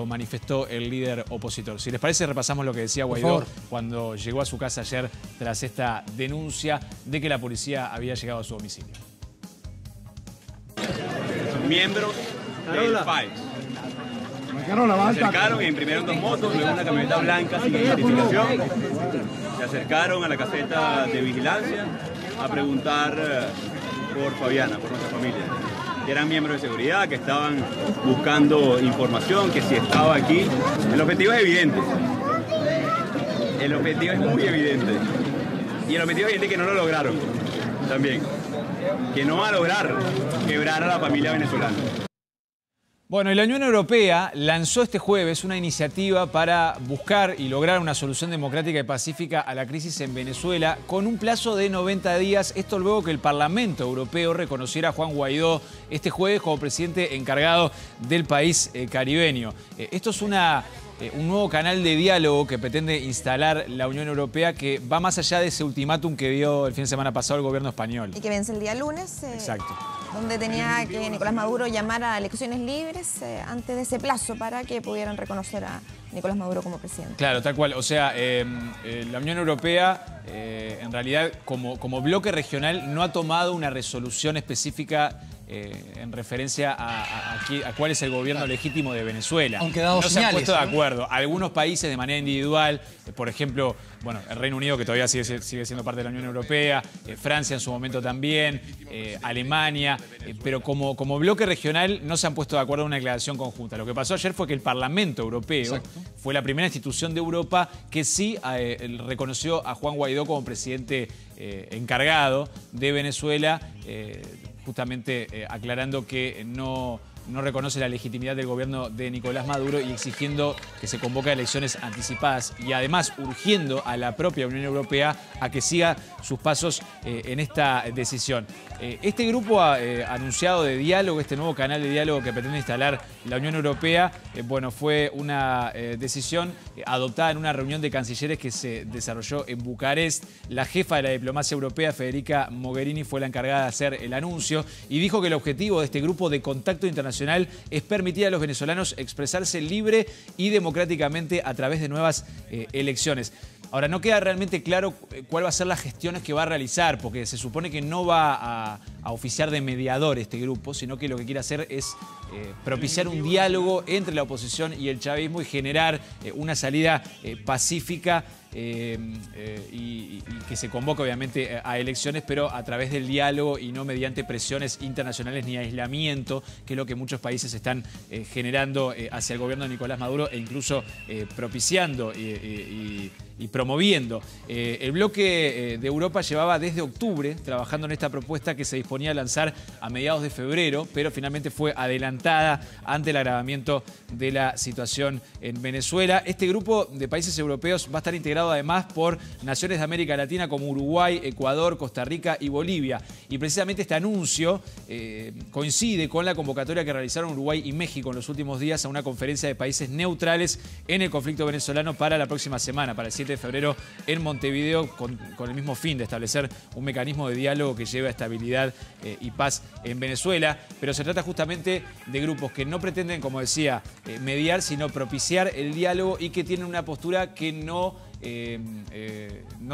manifestó el líder opositor. Si les parece, repasamos lo que decía Guaidó cuando llegó a su casa ayer tras esta denuncia de que la policía había llegado a su domicilio. Miembros del FAES se acercaron y imprimieron 2 motos, luego una camioneta blanca sin identificación. Se acercaron a la caseta de vigilancia a preguntar por Fabiana, por nuestra familia. Que eran miembros de seguridad, que estaban buscando información, que si estaba aquí. El objetivo es evidente. El objetivo es muy evidente. Y el objetivo es evidente que no lo lograron también. Que no va a lograr quebrar a la familia venezolana. Bueno, y la Unión Europea lanzó este jueves una iniciativa para buscar y lograr una solución democrática y pacífica a la crisis en Venezuela con un plazo de 90 días. Esto luego que el Parlamento Europeo reconociera a Juan Guaidó este jueves como presidente encargado del país caribeño. Esto es un nuevo canal de diálogo que pretende instalar la Unión Europea, que va más allá de ese ultimátum que dio el fin de semana pasado el gobierno español. Y que vence el día lunes. Exacto. Donde tenía que Nicolás Maduro llamar a elecciones libres antes de ese plazo para que pudieran reconocer a Nicolás Maduro como presidente. Claro, tal cual. O sea, la Unión Europea, en realidad, como bloque regional, no ha tomado una resolución específica en referencia a cuál es el gobierno legítimo de Venezuela. Aunque dado no señales, se han puesto de ¿no? acuerdo. Algunos países de manera individual, por ejemplo, bueno, el Reino Unido, que todavía sigue siendo parte de la Unión Europea, Francia en su momento también, Alemania, pero como bloque regional no se han puesto de acuerdo en una declaración conjunta. Lo que pasó ayer fue que el Parlamento Europeo fue la primera institución de Europa que sí reconoció a Juan Guaidó como presidente encargado de Venezuela, justamente aclarando que no reconoce la legitimidad del gobierno de Nicolás Maduro y exigiendo que se convoque a elecciones anticipadas y además urgiendo a la propia Unión Europea a que siga sus pasos en esta decisión. Este grupo anunciado de diálogo, este nuevo canal de diálogo que pretende instalar la Unión Europea, bueno, fue una decisión adoptada en una reunión de cancilleres que se desarrolló en Bucarest. La jefa de la diplomacia europea, Federica Mogherini, fue la encargada de hacer el anuncio y dijo que el objetivo de este grupo de contacto internacional es permitir a los venezolanos expresarse libre y democráticamente a través de nuevas elecciones. Ahora, no queda realmente claro cuál va a ser las gestiones que va a realizar, porque se supone que no va a oficiar de mediador este grupo, sino que lo que quiere hacer es propiciar un diálogo entre la oposición y el chavismo y generar una salida pacífica y que se convoque obviamente a elecciones, pero a través del diálogo y no mediante presiones internacionales ni aislamiento, que es lo que muchos países están generando hacia el gobierno de Nicolás Maduro e incluso propiciando y promoviendo. El bloque de Europa llevaba desde octubre trabajando en esta propuesta que se disponía a lanzar a mediados de febrero, pero finalmente fue adelantada ante el agravamiento de la situación en Venezuela. Este grupo de países europeos va a estar integrado además por naciones de América Latina como Uruguay, Ecuador, Costa Rica y Bolivia. Y precisamente este anuncio coincide con la convocatoria que realizaron Uruguay y México en los últimos días a una conferencia de países neutrales en el conflicto venezolano para la próxima semana, para el 7 de febrero en Montevideo, con el mismo fin de establecer un mecanismo de diálogo que lleve a estabilidad y paz en Venezuela. Pero se trata justamente de grupos que no pretenden, como decía, mediar, sino propiciar el diálogo y que tienen una postura que no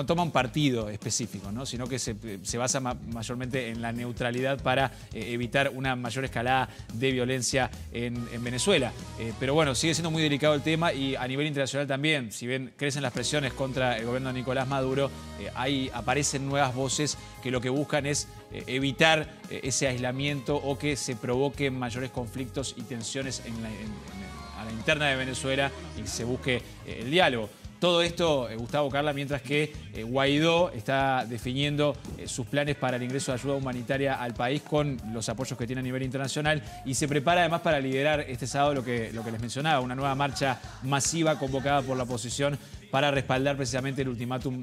toma un partido específico, ¿no? Sino que se basa mayormente en la neutralidad para evitar una mayor escalada de violencia en Venezuela. Pero bueno, sigue siendo muy delicado el tema y a nivel internacional también, si bien crecen las presiones contra el gobierno de Nicolás Maduro, ahí aparecen nuevas voces que lo que buscan es evitar ese aislamiento o que se provoquen mayores conflictos y tensiones a la interna de Venezuela y se busque el diálogo. Todo esto, Gustavo, Carla, mientras que Guaidó está definiendo sus planes para el ingreso de ayuda humanitaria al país con los apoyos que tiene a nivel internacional y se prepara además para liderar este sábado lo que les mencionaba, una nueva marcha masiva convocada por la oposición para respaldar precisamente el ultimátum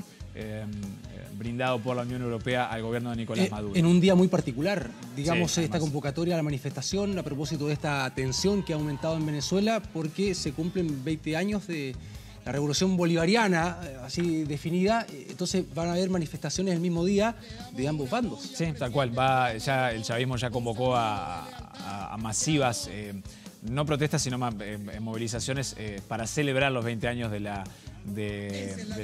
brindado por la Unión Europea al gobierno de Nicolás Maduro. En un día muy particular, digamos, Sí, esta convocatoria a la manifestación a propósito de esta tensión que ha aumentado en Venezuela porque se cumplen 20 años de la revolución bolivariana, así definida, entonces van a haber manifestaciones el mismo día de ambos bandos. Sí, tal cual. Ya el chavismo ya convocó a masivas, no protestas, sino movilizaciones para celebrar los 20 años de la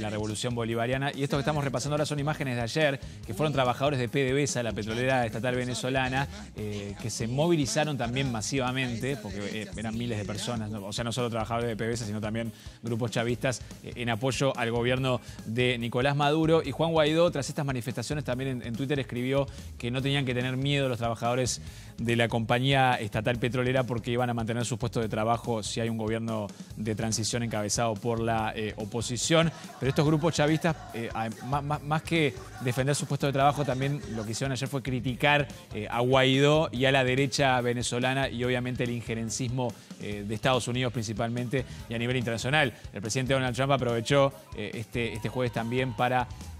revolución bolivariana. Y esto que estamos repasando ahora son imágenes de ayer, que fueron trabajadores de PDVSA, la petrolera estatal venezolana, que se movilizaron también masivamente, porque eran miles de personas, ¿no? O sea, no solo trabajadores de PDVSA, sino también grupos chavistas en apoyo al gobierno de Nicolás Maduro. Y Juan Guaidó, tras estas manifestaciones, también en Twitter escribió que no tenían que tener miedo los trabajadores de la compañía estatal petrolera porque iban a mantener sus puestos de trabajo si hay un gobierno de transición encabezado por la oposición. oposición, pero estos grupos chavistas, más que defender su puesto de trabajo, también lo que hicieron ayer fue criticar a Guaidó y a la derecha venezolana y obviamente el injerencismo de Estados Unidos principalmente y a nivel internacional. El presidente Donald Trump aprovechó este jueves también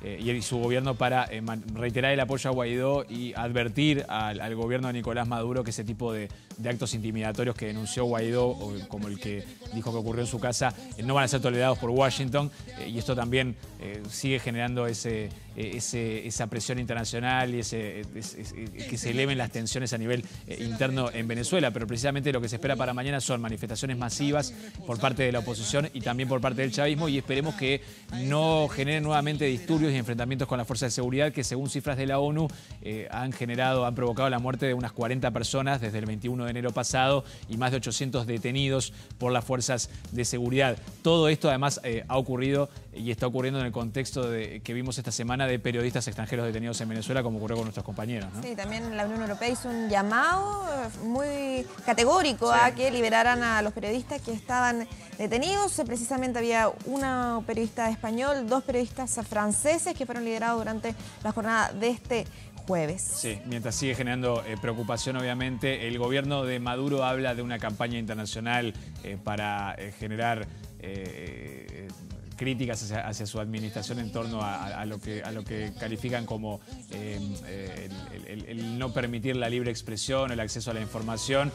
y su gobierno para reiterar el apoyo a Guaidó y advertir al gobierno de Nicolás Maduro que ese tipo de actos intimidatorios que denunció Guaidó, como el que dijo que ocurrió en su casa, no van a ser tolerados por Washington, y esto también sigue generando esa presión internacional y que se eleven las tensiones a nivel interno en Venezuela. Pero precisamente lo que se espera para mañana son manifestaciones masivas por parte de la oposición y también por parte del chavismo, y esperemos que no generen nuevamente disturbios y enfrentamientos con las fuerzas de seguridad que, según cifras de la ONU, han provocado la muerte de unas 40 personas desde el 21 de enero pasado y más de 800 detenidos por las fuerzas de seguridad. Todo esto además ha ocurrido y está ocurriendo en el contexto que vimos esta semana de periodistas extranjeros detenidos en Venezuela, como ocurrió con nuestros compañeros, ¿no? Sí, también la Unión Europea hizo un llamado muy categórico a que liberaran a los periodistas que estaban detenidos. Precisamente había una periodista español, 2 periodistas franceses que fueron liberados durante la jornada de este jueves. Sí, mientras sigue generando preocupación, obviamente, el gobierno de Maduro habla de una campaña internacional para generar críticas hacia su administración en torno a lo que califican como el no permitir la libre expresión, el acceso a la información.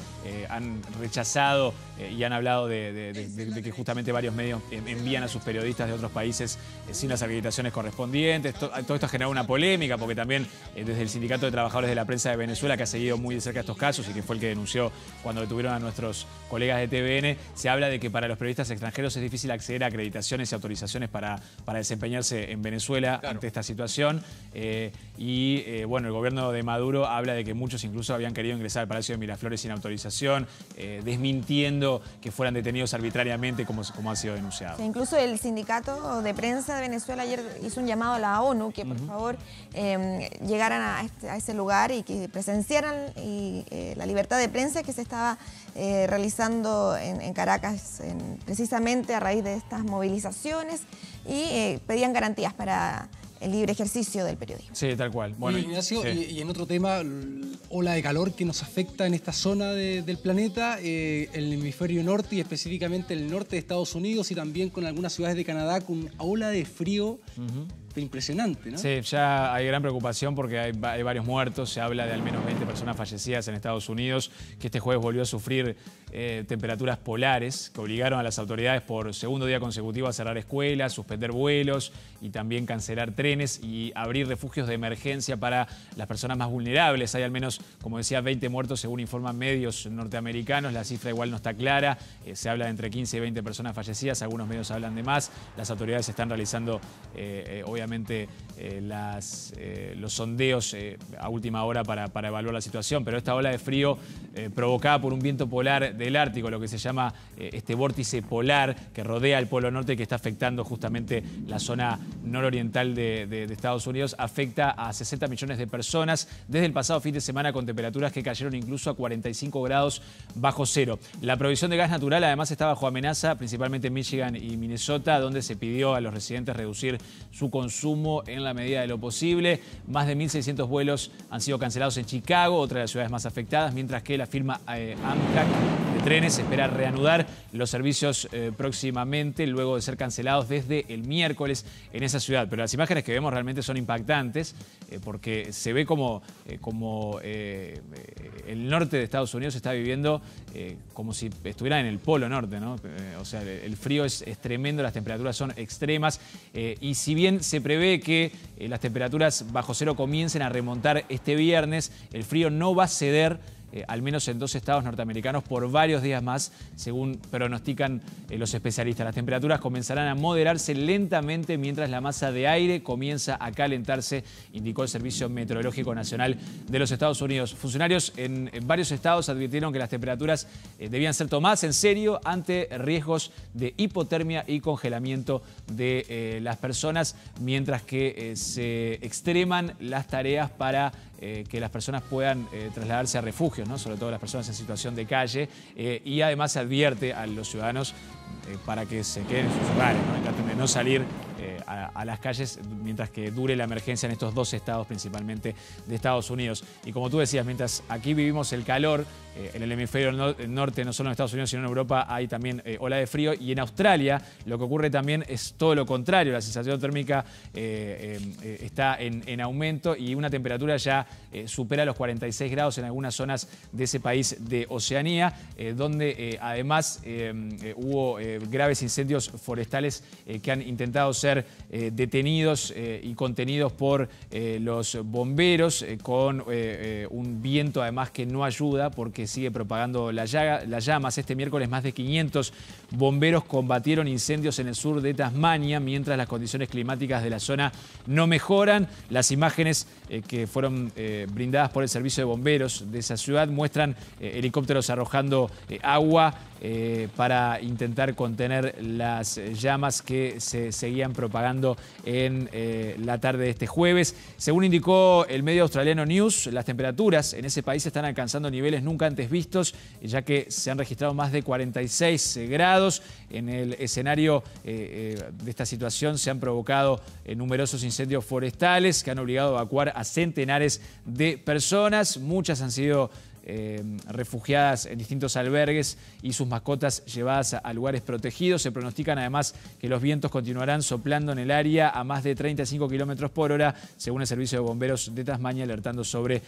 Han rechazado y han hablado de que justamente varios medios envían a sus periodistas de otros países sin las acreditaciones correspondientes. Todo esto ha generado una polémica porque también desde el Sindicato de Trabajadores de la Prensa de Venezuela, que ha seguido muy de cerca estos casos y que fue el que denunció cuando detuvieron a nuestros colegas de TVN, se habla de que para los periodistas extranjeros es difícil acceder a acreditaciones y autorizaciones para desempeñarse en Venezuela ante esta situación. Bueno, el gobierno de Maduro habla de que muchos incluso habían querido ingresar al Palacio de Miraflores sin autorización, desmintiendo que fueran detenidos arbitrariamente como ha sido denunciado. Sí, incluso el Sindicato de Prensa de Venezuela ayer hizo un llamado a la ONU que por favor llegaran a ese lugar y que presenciaran la libertad de prensa que se estaba realizando en Caracas precisamente a raíz de estas movilizaciones y pedían garantías para el libre ejercicio del periodismo. Sí, tal cual. Bueno, Ignacio, sí. y en otro tema, ola de calor que nos afecta en esta zona del planeta, el hemisferio norte y específicamente el norte de Estados Unidos y también con algunas ciudades de Canadá con ola de frío impresionante, ¿no? Sí, ya hay gran preocupación porque hay varios muertos. Se habla de al menos 20 personas fallecidas en Estados Unidos, que este jueves volvió a sufrir temperaturas polares que obligaron a las autoridades por segundo día consecutivo a cerrar escuelas, suspender vuelos y también cancelar trenes y abrir refugios de emergencia para las personas más vulnerables. Hay al menos, como decía, 20 muertos según informan medios norteamericanos. La cifra igual no está clara. Se habla de entre 15 y 20 personas fallecidas. Algunos medios hablan de más. Las autoridades están realizando, obviamente, los sondeos a última hora para evaluar la situación. Pero esta ola de frío provocada por un viento polar del Ártico, lo que se llama este vórtice polar que rodea el Polo Norte y que está afectando justamente la zona nororiental de Estados Unidos, afecta a 60 millones de personas desde el pasado fin de semana con temperaturas que cayeron incluso a 45 grados bajo cero. La provisión de gas natural además está bajo amenaza, principalmente en Michigan y Minnesota, donde se pidió a los residentes reducir su consumo en la medida de lo posible. Más de 1.600 vuelos han sido cancelados en Chicago, otra de las ciudades más afectadas, mientras que la firma Amtrak de trenes espera reanudar los servicios próximamente, luego de ser cancelados desde el miércoles en esa ciudad. Pero las imágenes que vemos realmente son impactantes porque se ve como el norte de Estados Unidos está viviendo como si estuviera en el Polo Norte, ¿no? O sea, el frío es tremendo, las temperaturas son extremas y si bien se prevé que las temperaturas bajo cero comiencen a remontar este viernes, el frío no va a ceder al menos en 2 estados norteamericanos por varios días más, según pronostican los especialistas. Las temperaturas comenzarán a moderarse lentamente mientras la masa de aire comienza a calentarse, indicó el Servicio Meteorológico Nacional de los Estados Unidos. Funcionarios en varios estados advirtieron que las temperaturas debían ser tomadas en serio ante riesgos de hipotermia y congelamiento de las personas, mientras que se extreman las tareas para que las personas puedan trasladarse a refugios, ¿no? Sobre todo las personas en situación de calle, y además se advierte a los ciudadanos para que se queden en sus hogares, ¿no? Traten de no salir a las calles mientras que dure la emergencia en estos dos estados, principalmente de Estados Unidos. Y como tú decías, mientras aquí vivimos el calor, en el hemisferio norte, no solo en Estados Unidos, sino en Europa, hay también ola de frío. Y en Australia lo que ocurre también es todo lo contrario. La sensación térmica está en aumento y una temperatura ya supera los 46 grados en algunas zonas de ese país de Oceanía, donde además hubo graves incendios forestales que han intentado ser detenidos y contenidos por los bomberos, con un viento además que no ayuda porque sigue propagando las llamas. Este miércoles más de 500 bomberos combatieron incendios en el sur de Tasmania mientras las condiciones climáticas de la zona no mejoran. Las imágenes que fueron brindadas por el servicio de bomberos de esa ciudad muestran helicópteros arrojando agua para intentar contener las llamas que se seguían propagando en la tarde de este jueves. Según indicó el medio australiano News, las temperaturas en ese país están alcanzando niveles nunca antes vistos, ya que se han registrado más de 46 grados. En el escenario de esta situación se han provocado numerosos incendios forestales que han obligado a evacuar a centenares de personas. Muchas han sido refugiadas en distintos albergues y sus mascotas llevadas a lugares protegidos. Se pronostican además que los vientos continuarán soplando en el área a más de 35 kilómetros por hora, según el Servicio de Bomberos de Tasmania, alertando sobre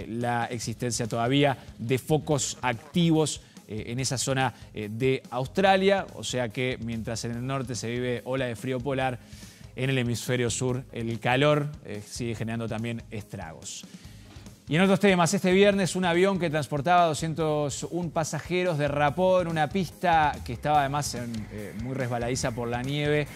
la existencia todavía de focos activos en esa zona de Australia. O sea que mientras en el norte se vive ola de frío polar, en el hemisferio sur el calor sigue generando también estragos. Y en otros temas, este viernes un avión que transportaba 201 pasajeros derrapó en una pista que estaba además muy resbaladiza por la nieve,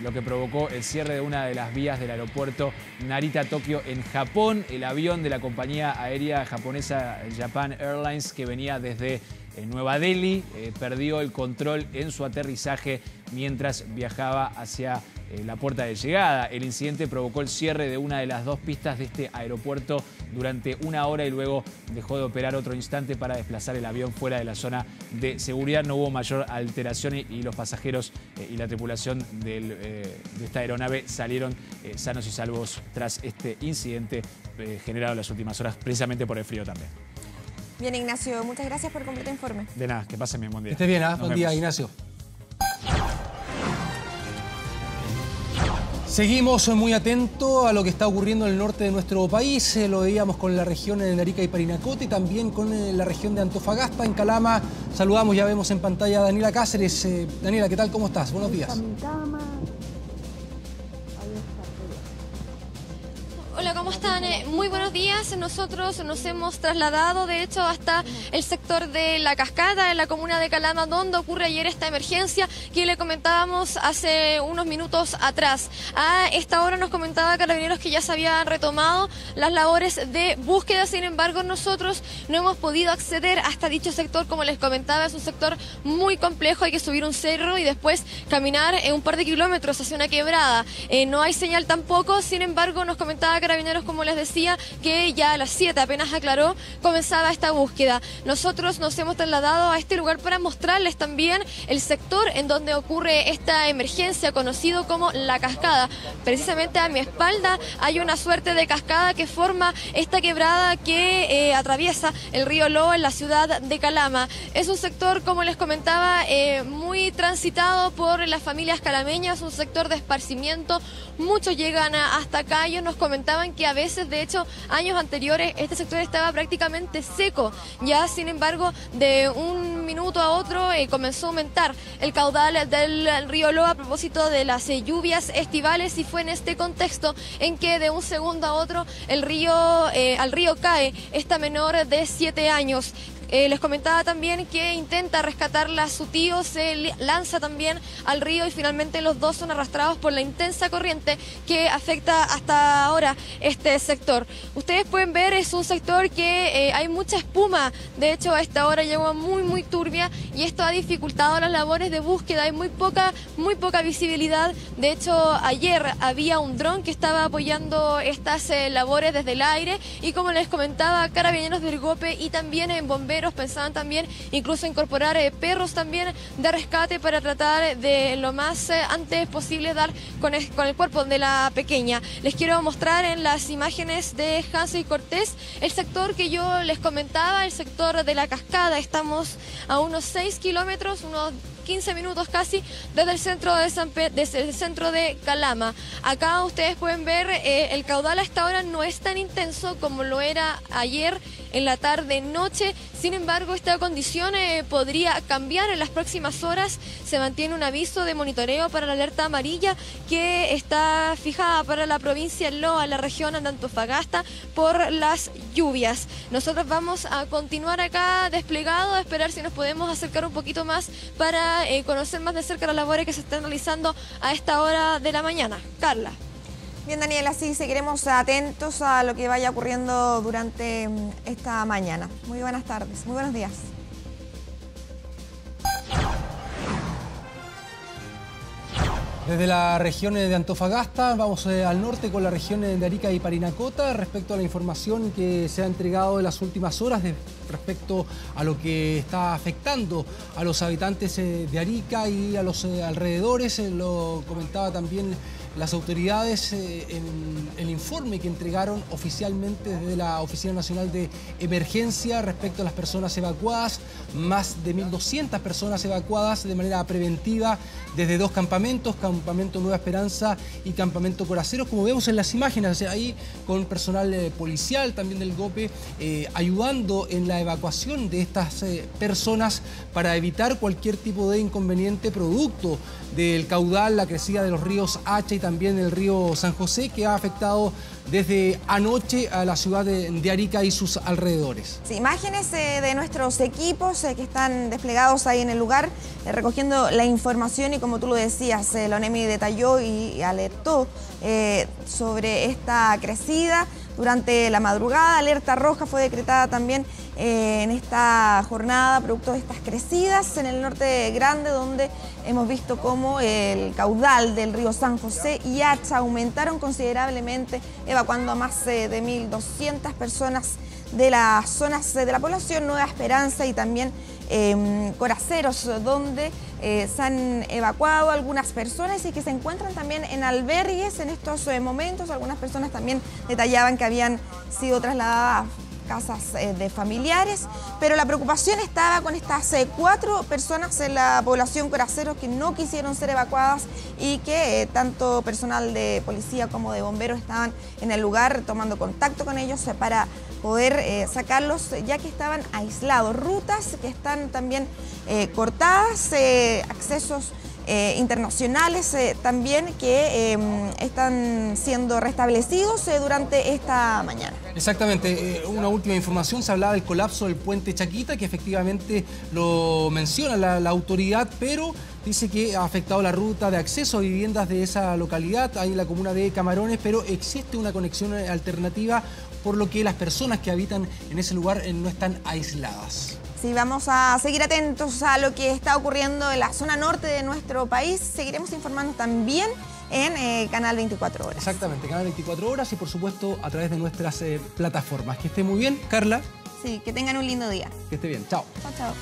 lo que provocó el cierre de una de las vías del aeropuerto Narita-Tokio en Japón. El avión de la compañía aérea japonesa Japan Airlines, que venía desde Nueva Delhi, perdió el control en su aterrizaje mientras viajaba hacia la puerta de llegada. El incidente provocó el cierre de una de las dos pistas de este aeropuerto durante una hora y luego dejó de operar otro instante para desplazar el avión fuera de la zona de seguridad. No hubo mayor alteración y los pasajeros y la tripulación de esta aeronave salieron sanos y salvos tras este incidente generado en las últimas horas, precisamente por el frío también. Bien, Ignacio, muchas gracias por el completo informe. De nada, que pasen bien, buen día. Estés bien, buen día, Ignacio. Seguimos muy atentos a lo que está ocurriendo en el norte de nuestro país. Lo veíamos con la región de Arica y Parinacota y también con la región de Antofagasta. En Calama saludamos, ya vemos en pantalla a Daniela Cáceres. Daniela, ¿qué tal? ¿Cómo estás? Buenos días. Hola, ¿cómo están? Muy buenos días. Nosotros nos hemos trasladado, de hecho, hasta el sector de La Cascada, en la comuna de Calama, donde ocurre ayer esta emergencia que le comentábamos hace unos minutos atrás. A esta hora nos comentaba Carabineros que ya se habían retomado las labores de búsqueda. Sin embargo, nosotros no hemos podido acceder hasta dicho sector. Como les comentaba, es un sector muy complejo. Hay que subir un cerro y después caminar un par de kilómetros hacia una quebrada. No hay señal tampoco. Sin embargo, nos comentaba Carabineros, como les decía, que ya a las 7 apenas aclaró, comenzaba esta búsqueda. Nosotros nos hemos trasladado a este lugar para mostrarles también el sector en donde ocurre esta emergencia, conocido como La Cascada. Precisamente a mi espalda hay una suerte de cascada que forma esta quebrada que atraviesa el río Loa en la ciudad de Calama. Es un sector, como les comentaba, muy transitado por las familias calameñas, un sector de esparcimiento. Muchos llegan hasta acá. Ellos nos comentaban que a veces, de hecho, años anteriores, este sector estaba prácticamente seco. Ya, sin embargo, de un minuto a otro comenzó a aumentar el caudal del río Loa a propósito de las lluvias estivales, y fue en este contexto en que de un segundo a otro al río cae esta menor de 7 años. Les comentaba también que intenta rescatarla a su tío, se lanza también al río y finalmente los dos son arrastrados por la intensa corriente que afecta hasta ahora este sector. Ustedes pueden ver, es un sector que hay mucha espuma. De hecho, a esta hora llegó muy turbia y esto ha dificultado las labores de búsqueda. Hay muy poca visibilidad. De hecho, ayer había un dron que estaba apoyando estas labores desde el aire, y como les comentaba, Carabineros del Gope y también en bomberos bomberos pensaban también incluso incorporar perros también de rescate para tratar de lo más antes posible dar con el cuerpo de la pequeña. Les quiero mostrar en las imágenes de Hanso y Cortés el sector que yo les comentaba, el sector de la cascada. Estamos a unos 6 kilómetros, unos 15 minutos casi desde el centro de Calama. Acá ustedes pueden ver el caudal a esta hora no es tan intenso como lo era ayer en la tarde-noche. Sin embargo, esta condición podría cambiar en las próximas horas. Se mantiene un aviso de monitoreo para la alerta amarilla que está fijada para la provincia de Loa, la región de Antofagasta, por las lluvias. Nosotros vamos a continuar acá desplegados, a esperar si nos podemos acercar un poquito más para conocer más de cerca las labores que se están realizando a esta hora de la mañana. Carla. Bien, Daniela, sí, seguiremos atentos a lo que vaya ocurriendo durante esta mañana. Muy buenas tardes, muy buenos días. Desde la región de Antofagasta vamos al norte con la región de Arica y Parinacota respecto a la información que se ha entregado en las últimas horas respecto a lo que está afectando a los habitantes de Arica y a los alrededores. Lo comentaba también las autoridades en el informe que entregaron oficialmente desde la Oficina Nacional de Emergencia respecto a las personas evacuadas. Más de 1.200 personas evacuadas de manera preventiva desde dos campamentos, Campamento Nueva Esperanza y Campamento Coraceros, como vemos en las imágenes, ahí con personal policial, también del GOPE, ayudando en la evacuación de estas personas para evitar cualquier tipo de inconveniente producto del caudal, la crecida de los ríos Hacha y también el río San José, que ha afectado desde anoche a la ciudad de Arica y sus alrededores. Sí, imágenes de nuestros equipos que están desplegados ahí en el lugar, recogiendo la información, y como tú lo decías, la ONEMI detalló y alertó sobre esta crecida durante la madrugada. Alerta roja fue decretada también en esta jornada producto de estas crecidas en el norte grande, donde hemos visto cómo el caudal del río San José y Hacha aumentaron considerablemente, evacuando a más de 1.200 personas de las zonas de la población Nueva Esperanza y también Coraceros, donde se han evacuado algunas personas y que se encuentran también en albergues en estos momentos. Algunas personas también detallaban que habían sido trasladadas casas de familiares, pero la preocupación estaba con estas 4 personas en la población Coraceros que no quisieron ser evacuadas y que tanto personal de policía como de bomberos estaban en el lugar tomando contacto con ellos para poder sacarlos, ya que estaban aislados. Rutas que están también cortadas, accesos internacionales también que están siendo restablecidos durante esta mañana. Exactamente, una última información, se hablaba del colapso del puente Chaquita, que efectivamente lo menciona la autoridad, pero dice que ha afectado la ruta de acceso a viviendas de esa localidad, ahí en la comuna de Camarones, pero existe una conexión alternativa, por lo que las personas que habitan en ese lugar no están aisladas. Sí, vamos a seguir atentos a lo que está ocurriendo en la zona norte de nuestro país. Seguiremos informando también en Canal 24 Horas. Exactamente, Canal 24 Horas y por supuesto a través de nuestras plataformas. Que esté muy bien, Carla. Sí, que tengan un lindo día. Que esté bien, chao. Chao, chao.